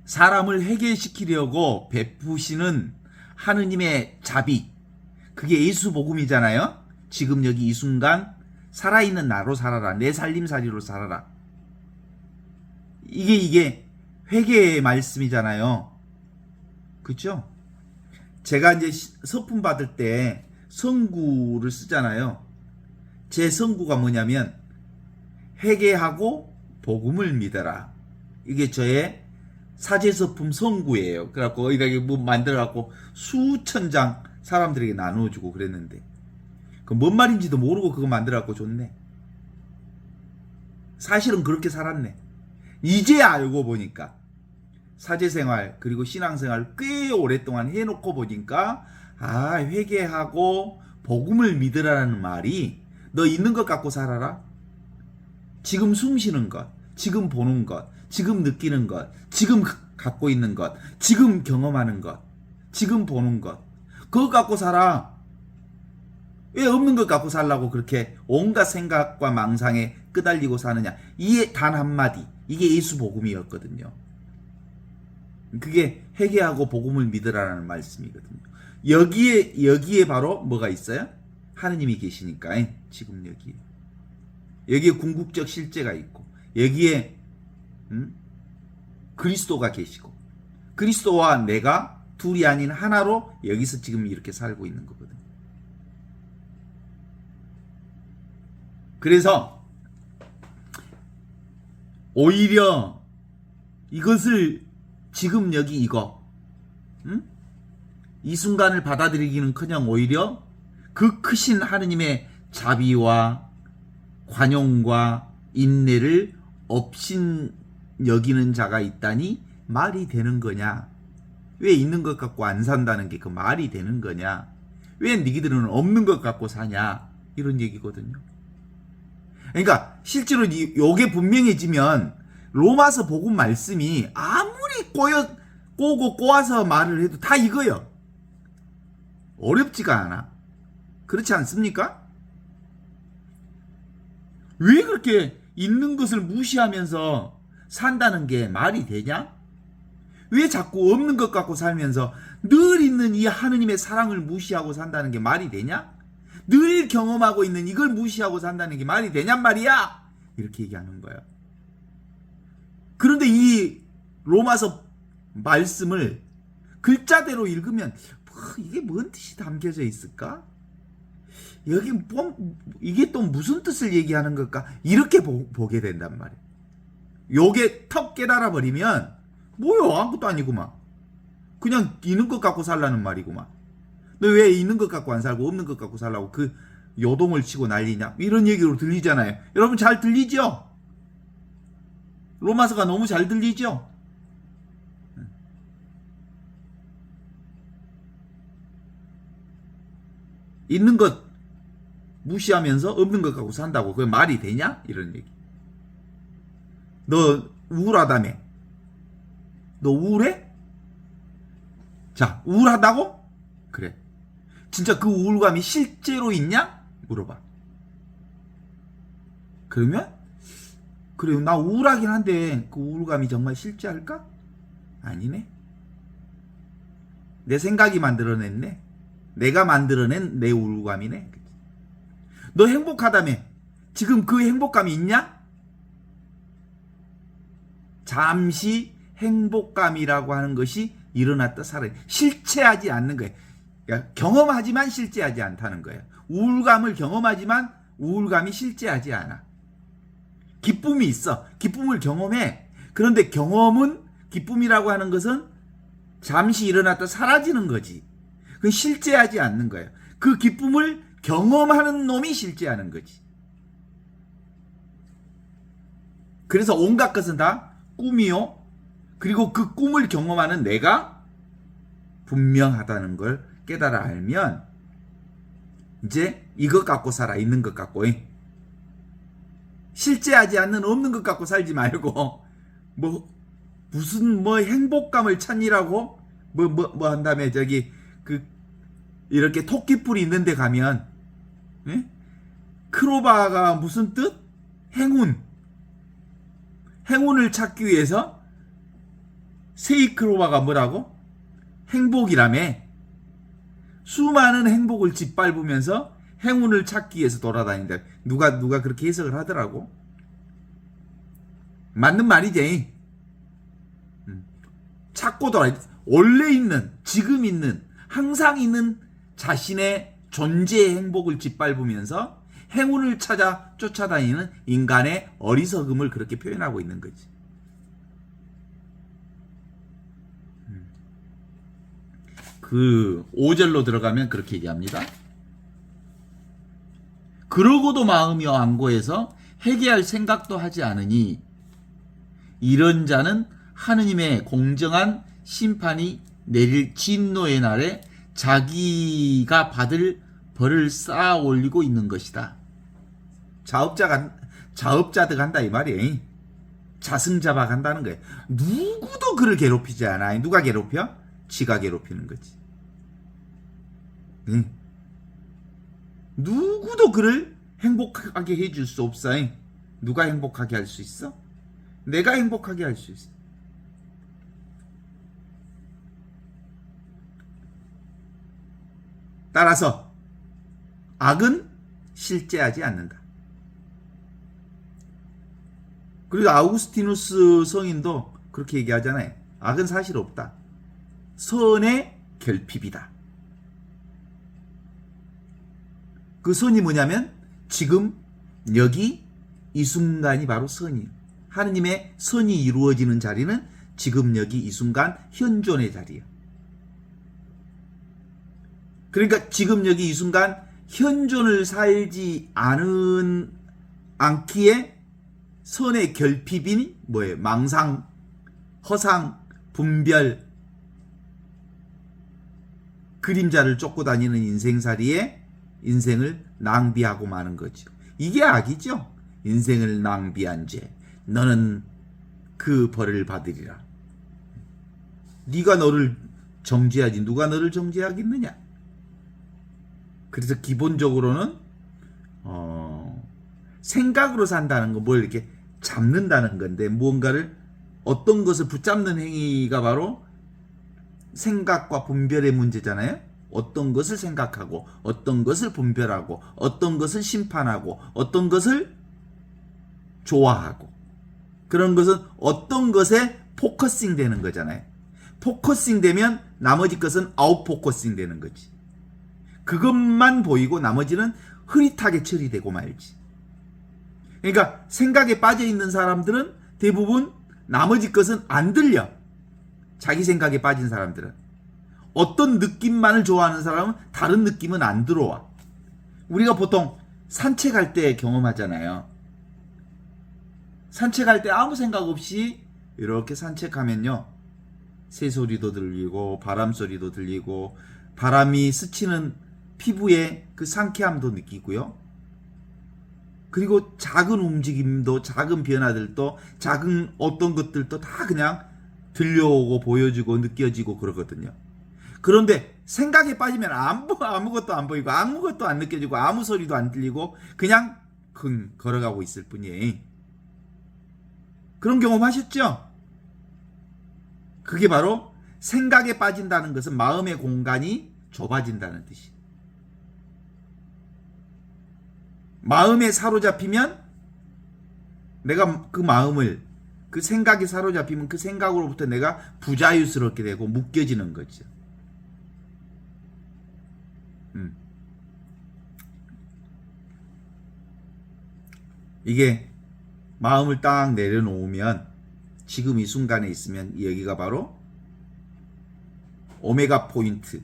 사람을 회개시키려고 베푸시는 하느님의 자비, 그게 예수 복음이잖아요. 지금 여기 이 순간 살아있는 나로 살아라. 내 살림살이로 살아라. 이게 회개의 말씀이잖아요. 그렇죠? 제가 이제 서품 받을 때 성구를 쓰잖아요. 제 성구가 뭐냐면 회개하고 복음을 믿어라. 이게 저의 사제서품 성구예요. 그래갖고 이렇게 뭐 만들어갖고 수천 장 사람들에게 나눠주고 그랬는데 그 뭔 말인지도 모르고 그거 만들어갖고 줬네. 사실은 그렇게 살았네. 이제 알고 보니까 사제생활 그리고 신앙생활 꽤 오랫동안 해놓고 보니까 회개하고 복음을 믿으라는 말이 너 있는 것 갖고 살아라. 지금 숨 쉬는 것, 지금 보는 것, 지금 느끼는 것, 지금 갖고 있는 것, 지금 경험하는 것, 지금 보는 것, 그거 갖고 살아. 왜 없는 것 갖고 살라고 그렇게 온갖 생각과 망상에 끄달리고 사느냐. 이게 단 한마디, 이게 예수 복음이었거든요. 그게 회개하고 복음을 믿으라는 말씀이거든요. 여기에 바로 뭐가 있어요? 하느님이 계시니까 지금 여기에 궁극적 실제가 있고 여기에 그리스도가 계시고 그리스도와 내가 둘이 아닌 하나로 여기서 지금 이렇게 살고 있는 거거든요. 그래서 오히려 이것을 지금 여기 이 순간을 받아들이기는커녕 오히려 그 크신 하느님의 자비와 관용과 인내를 업신 여기는 자가 있다니 말이 되는 거냐? 왜 있는 것 갖고 안 산다는 게 그 말이 되는 거냐? 왜 니기들은 없는 것 갖고 사냐? 이런 얘기거든요. 그러니까 실제로 요게 분명해지면 로마서 복음 말씀이 아무리 꼬고 꼬아서 말을 해도 다 이거요. 어렵지가 않아. 그렇지 않습니까? 왜 그렇게 있는 것을 무시하면서 산다는 게 말이 되냐? 왜 자꾸 없는 것 갖고 살면서 늘 있는 이 하느님의 사랑을 무시하고 산다는 게 말이 되냐? 늘 경험하고 있는 이걸 무시하고 산다는 게 말이 되냔 말이야? 이렇게 얘기하는 거예요. 그런데 이 로마서 말씀을 글자대로 읽으면 이게 뭔 뜻이 담겨져 있을까? 여기 이게 또 무슨 뜻을 얘기하는 걸까? 이렇게 보게 된단 말이에요. 요게 턱 깨달아 버리면 뭐요? 아무것도 아니구만. 그냥 있는 것 갖고 살라는 말이구만. 너 왜 있는 것 갖고 안 살고 없는 것 갖고 살라고 그 요동을 치고 난리냐? 이런 얘기로 들리잖아요. 여러분 잘 들리죠? 로마서가 너무 잘 들리죠? 있는 것 무시하면서 없는 것 갖고 산다고 그게 말이 되냐? 이런 얘기. 너 우울하다며. 너 우울해? 자, 우울하다고? 그래. 진짜 그 우울감이 실제로 있냐? 물어봐. 그러면 그래, 나 우울하긴 한데 그 우울감이 정말 실제할까? 아니네. 내 생각이 만들어냈네. 내가 만들어낸 내 우울감이네. 너 행복하다며. 지금 그 행복감이 있냐? 잠시 행복감이라고 하는 것이 일어났다 사라져. 실체하지 않는 거예요. 그러니까 경험하지만 실제하지 않다는 거예요. 우울감을 경험하지만 우울감이 실제하지 않아. 기쁨이 있어. 기쁨을 경험해. 그런데 기쁨이라고 하는 것은 잠시 일어났다 사라지는 거지. 그건 실제하지 않는 거예요. 그 기쁨을 경험하는 놈이 실제하는 거지. 그래서 온갖 것은 다 꿈이요. 그리고 그 꿈을 경험하는 내가 분명하다는 걸 깨달아 알면 이제 이것 갖고 살아. 있는 것 갖고. 실제하지 않는 없는 것 갖고 살지 말고 무슨 행복감을 찾니라고 한 다음에 저기 이렇게 토끼뿔이 있는데 가면 크로바가 무슨 뜻? 행운. 행운을 찾기 위해서 세이크로바가 뭐라고? 행복이라며. 수많은 행복을 짓밟으면서 행운을 찾기 위해서 돌아다닌다. 누가 그렇게 해석을 하더라고. 맞는 말이지. 찾고 돌아. 원래 있는, 지금 있는, 항상 있는 자신의 존재의 행복을 짓밟으면서 행운을 찾아 쫓아다니는 인간의 어리석음을 그렇게 표현하고 있는 거지. 그 5절로 들어가면 그렇게 얘기합니다. 그러고도 마음이 완고해서 회개할 생각도 하지 않으니 이런 자는 하느님의 공정한 심판이 내릴 진노의 날에 자기가 받을 벌을 쌓아 올리고 있는 것이다. 자업자득 한다 이 말이에요. 자승자박 한다는 거예요. 누구도 그를 괴롭히지 않아. 누가 괴롭혀? 지가 괴롭히는 거지. 응. 누구도 그를 행복하게 해줄 수 없어. 누가 행복하게 할 수 있어? 내가 행복하게 할 수 있어. 따라서 악은 실제하지 않는다. 그리고 아우구스티누스 성인도 그렇게 얘기하잖아요. 악은 사실 없다. 선의 결핍이다. 그 선이 뭐냐면 지금 여기 이 순간이 바로 선이에요. 하느님의 선이 이루어지는 자리는 지금 여기 이 순간 현존의 자리예요. 그러니까 지금 여기 이 순간 현존을 살지 않기에 선의 결핍인 뭐예요? 망상, 허상, 분별, 그림자를 쫓고 다니는 인생살이에 인생을 낭비하고 마는 거죠. 이게 악이죠. 인생을 낭비한 죄. 너는 그 벌을 받으리라. 네가 너를 정죄하지 누가 너를 정죄하겠느냐. 그래서 기본적으로는 생각으로 산다는 거 뭘 이렇게 잡는다는 건데 무언가를 어떤 것을 붙잡는 행위가 바로 생각과 분별의 문제잖아요. 어떤 것을 생각하고 어떤 것을 분별하고 어떤 것을 심판하고 어떤 것을 좋아하고 그런 것은 어떤 것에 포커싱 되는 거잖아요. 포커싱 되면 나머지 것은 아웃 포커싱 되는 거지. 그것만 보이고 나머지는 흐릿하게 처리되고 말지. 그러니까 생각에 빠져 있는 사람들은 대부분 나머지 것은 안 들려. 자기 생각에 빠진 사람들은. 어떤 느낌만을 좋아하는 사람은 다른 느낌은 안 들어와. 우리가 보통 산책할 때 경험하잖아요. 산책할 때 아무 생각 없이 이렇게 산책하면요. 새소리도 들리고 바람소리도 들리고 바람이 스치는 피부에 그 상쾌함도 느끼고요. 그리고 작은 움직임도 작은 변화들도 작은 어떤 것들도 다 그냥 들려오고 보여지고 느껴지고 그러거든요. 그런데 생각에 빠지면 아무것도 안 보이고 아무것도 안 느껴지고 아무 소리도 안 들리고 그냥 걸어가고 있을 뿐이에요. 그런 경험하셨죠? 그게 바로 생각에 빠진다는 것은 마음의 공간이 좁아진다는 뜻이에요. 마음에 사로잡히면 내가 그 마음을 그 생각에 사로잡히면 그 생각으로부터 내가 부자유스럽게 되고 묶여지는 거죠. 이게 마음을 딱 내려놓으면 지금 이 순간에 있으면 여기가 바로 오메가 포인트.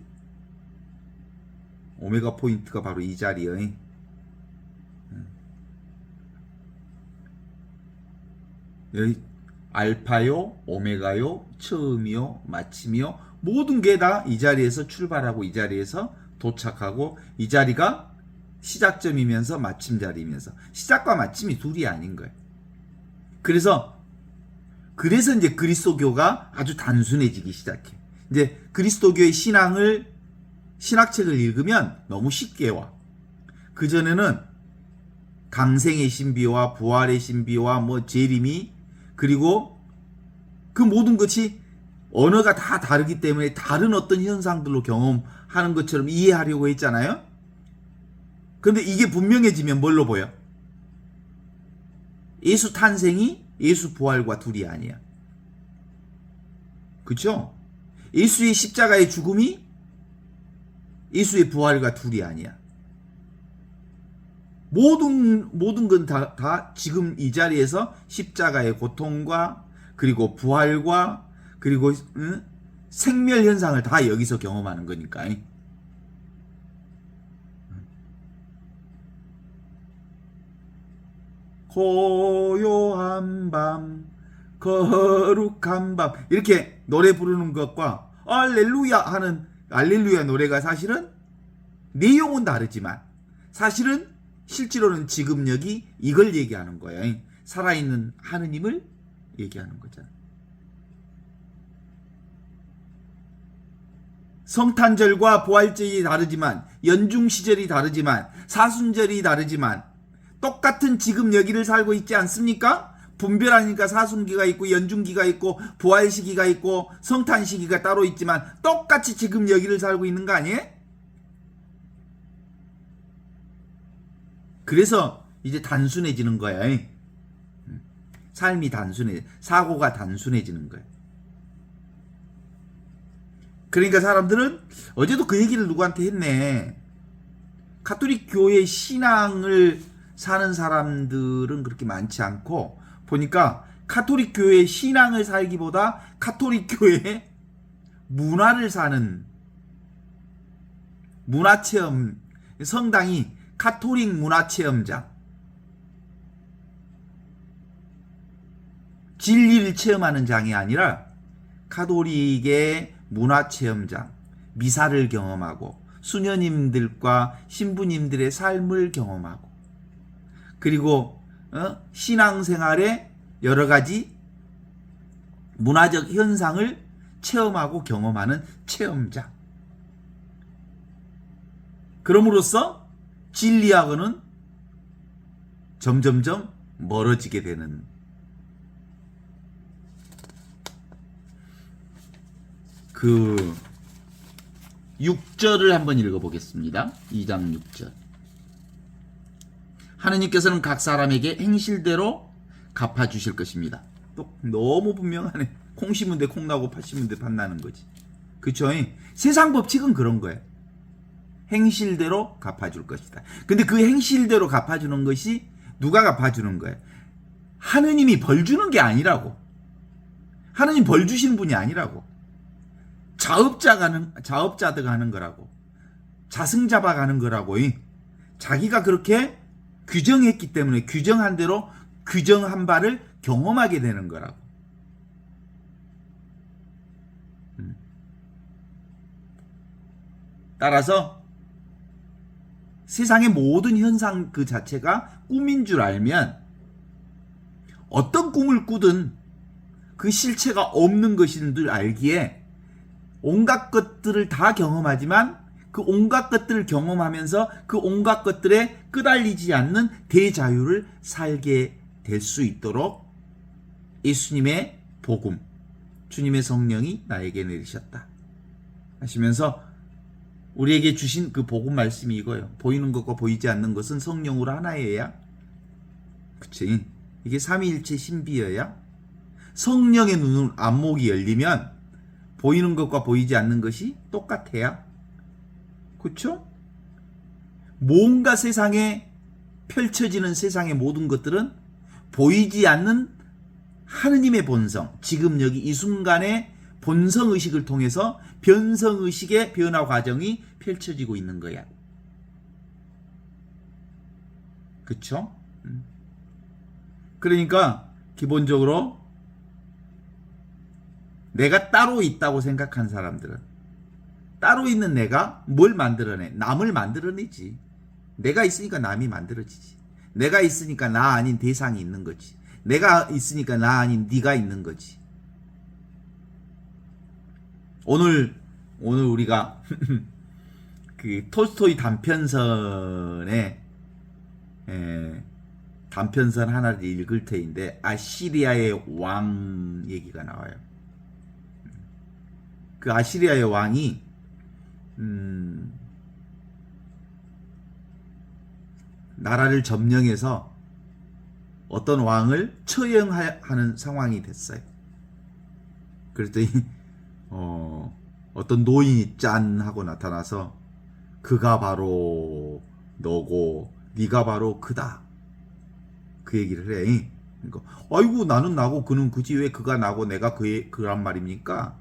오메가 포인트가 바로 이 자리에 여기 알파요, 오메가요, 처음이요, 마침이요, 모든 게 다 이 자리에서 출발하고 이 자리에서 도착하고 이 자리가 시작점이면서 마침 자리이면서 시작과 마침이 둘이 아닌 거예요. 그래서 이제 그리스도교가 아주 단순해지기 시작해. 이제 그리스도교의 신학책을 읽으면 너무 쉽게 와. 그전에는 강생의 신비와 부활의 신비와 뭐 재림이 그리고 그 모든 것이 언어가 다 다르기 때문에 다른 어떤 현상들로 경험하는 것처럼 이해하려고 했잖아요. 그런데 이게 분명해지면 뭘로 보여? 예수 탄생이 예수 부활과 둘이 아니야. 그쵸? 예수의 십자가의 죽음이 예수의 부활과 둘이 아니야. 모든 건 다 지금 이 자리에서 십자가의 고통과 그리고 부활과 그리고 생멸 현상을 다 여기서 경험하는 거니까. 고요한 밤, 거룩한 밤 이렇게 노래 부르는 것과 알렐루야 하는 알렐루야 노래가 사실은 내용은 다르지만 사실은 실제로는 지금 여기 이걸 얘기하는 거예요. 살아있는 하느님을 얘기하는 거잖아. 성탄절과 부활절이 다르지만 연중 시절이 다르지만 사순절이 다르지만 똑같은 지금 여기를 살고 있지 않습니까? 분별하니까 사순기가 있고 연중기가 있고 부활 시기가 있고 성탄 시기가 따로 있지만 똑같이 지금 여기를 살고 있는 거 아니에요? 그래서 이제 단순해지는 거야. 삶이 사고가 단순해지는 거야. 그러니까 사람들은 어제도 그 얘기를 누구한테 했네. 가톨릭 교회 신앙을 사는 사람들은 그렇게 많지 않고 보니까 가톨릭 교회 신앙을 살기보다 가톨릭 교회 문화를 사는 문화체험 성당이 가톨릭 문화체험장 진리를 체험하는 장이 아니라 가톨릭의 문화체험장 미사를 경험하고 수녀님들과 신부님들의 삶을 경험하고 그리고 신앙생활의 여러 가지 문화적 현상을 체험하고 경험하는 체험장. 그럼으로써 진리하고는 점점점 멀어지게 되는 그 6절을 한번 읽어보겠습니다. 2장 6절. 하느님께서는 각 사람에게 행실대로 갚아주실 것입니다. 또 너무 분명하네. 콩 심은 데 콩 나고 팥 심은 데 팥 나는 거지. 그쵸? 세상 법칙은 그런 거예요. 행실대로 갚아줄 것이다. 근데 그 행실대로 갚아주는 것이 누가 갚아주는 거예요? 하느님이 벌 주는 게 아니라고. 하느님 벌 주시는 분이 아니라고. 자업자가 하는 거라고. 자승자박 하는 거라고. 자기가 그렇게 규정했기 때문에 규정한 대로 규정한 바를 경험하게 되는 거라고. 따라서 세상의 모든 현상 그 자체가 꿈인 줄 알면 어떤 꿈을 꾸든 그 실체가 없는 것인 줄 알기에 온갖 것들을 다 경험하지만 그 온갖 것들을 경험하면서 그 온갖 것들에 끄달리지 않는 대자유를 살게 될 수 있도록 예수님의 복음, 주님의 성령이 나에게 내리셨다 하시면서 우리에게 주신 그 복음 말씀이 이거예요. 보이는 것과 보이지 않는 것은 성령으로 하나여야, 그치? 이게 삼위일체 신비여야 성령의 눈 안목이 열리면 보이는 것과 보이지 않는 것이 똑같아야, 그쵸? 뭔가 세상에 펼쳐지는 세상의 모든 것들은 보이지 않는 하느님의 본성, 지금 여기 이 순간의 본성의식을 통해서 변성의식의 변화 과정이 펼쳐지고 있는 거야. 그쵸? 그러니까 기본적으로 내가 따로 있다고 생각한 사람들은 따로 있는 내가 뭘 만들어내? 남을 만들어내지. 내가 있으니까 남이 만들어지지. 내가 있으니까 나 아닌 대상이 있는 거지. 내가 있으니까 나 아닌 네가 있는 거지. 오늘 우리가 그 톨스토이 단편선에 단편선 하나를 읽을 테인데 아시리아의 왕 얘기가 나와요. 그 아시리아의 왕이 나라를 점령해서 어떤 왕을 처형하는 상황이 됐어요. 그랬더니 어떤 노인이 짠 하고 나타나서 그가 바로 너고 네가 바로 그다, 그 얘기를 해. 그러니까 아이고 나는 나고 그는 그지 왜 그가 나고 내가 그란 말입니까?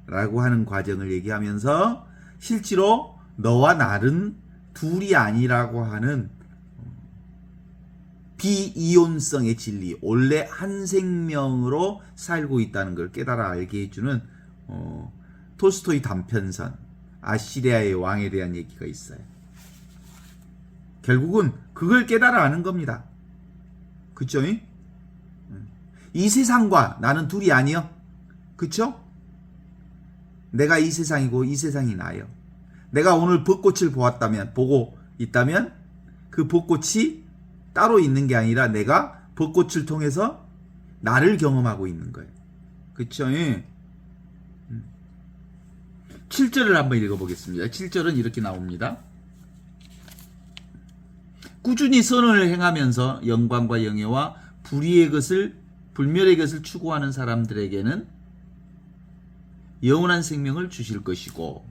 라고 하는 과정을 얘기하면서 실제로 너와 나는 둘이 아니라고 하는 비이온성의 진리, 원래 한 생명으로 살고 있다는 걸 깨달아 알게 해주는 톨스토이 단편선 아시리아의 왕에 대한 얘기가 있어요. 결국은 그걸 깨달아 아는 겁니다. 그쵸? 이 세상과 나는 둘이 아니요. 그쵸? 내가 이 세상이고 이 세상이 나요. 내가 오늘 벚꽃을 보고 있다면 그 벚꽃이 따로 있는 게 아니라 내가 벚꽃을 통해서 나를 경험하고 있는 거예요. 그쵸? 7절을 한번 읽어보겠습니다. 7절은 이렇게 나옵니다. 꾸준히 선을 행하면서 영광과 영예와 불멸의 것을 추구하는 사람들에게는 영원한 생명을 주실 것이고,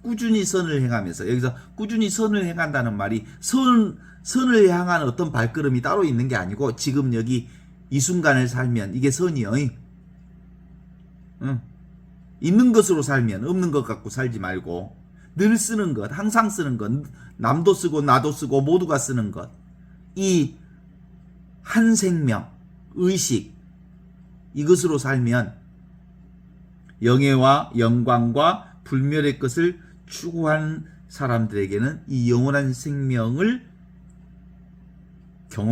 꾸준히 선을 행하면서, 여기서 꾸준히 선을 행한다는 말이 선을 향한 어떤 발걸음이 따로 있는 게 아니고 지금 여기 이 순간을 살면 이게 선이요. 있는 것으로 살면 없는 것 갖고 살지 말고 늘 쓰는 것, 항상 쓰는 것, 남도 쓰고 나도 쓰고 모두가 쓰는 것, 이 한 생명, 의식, 이것으로 살면 영예와 영광과 불멸의 것을 추구하는 사람들에게는 이 영원한 생명을 경험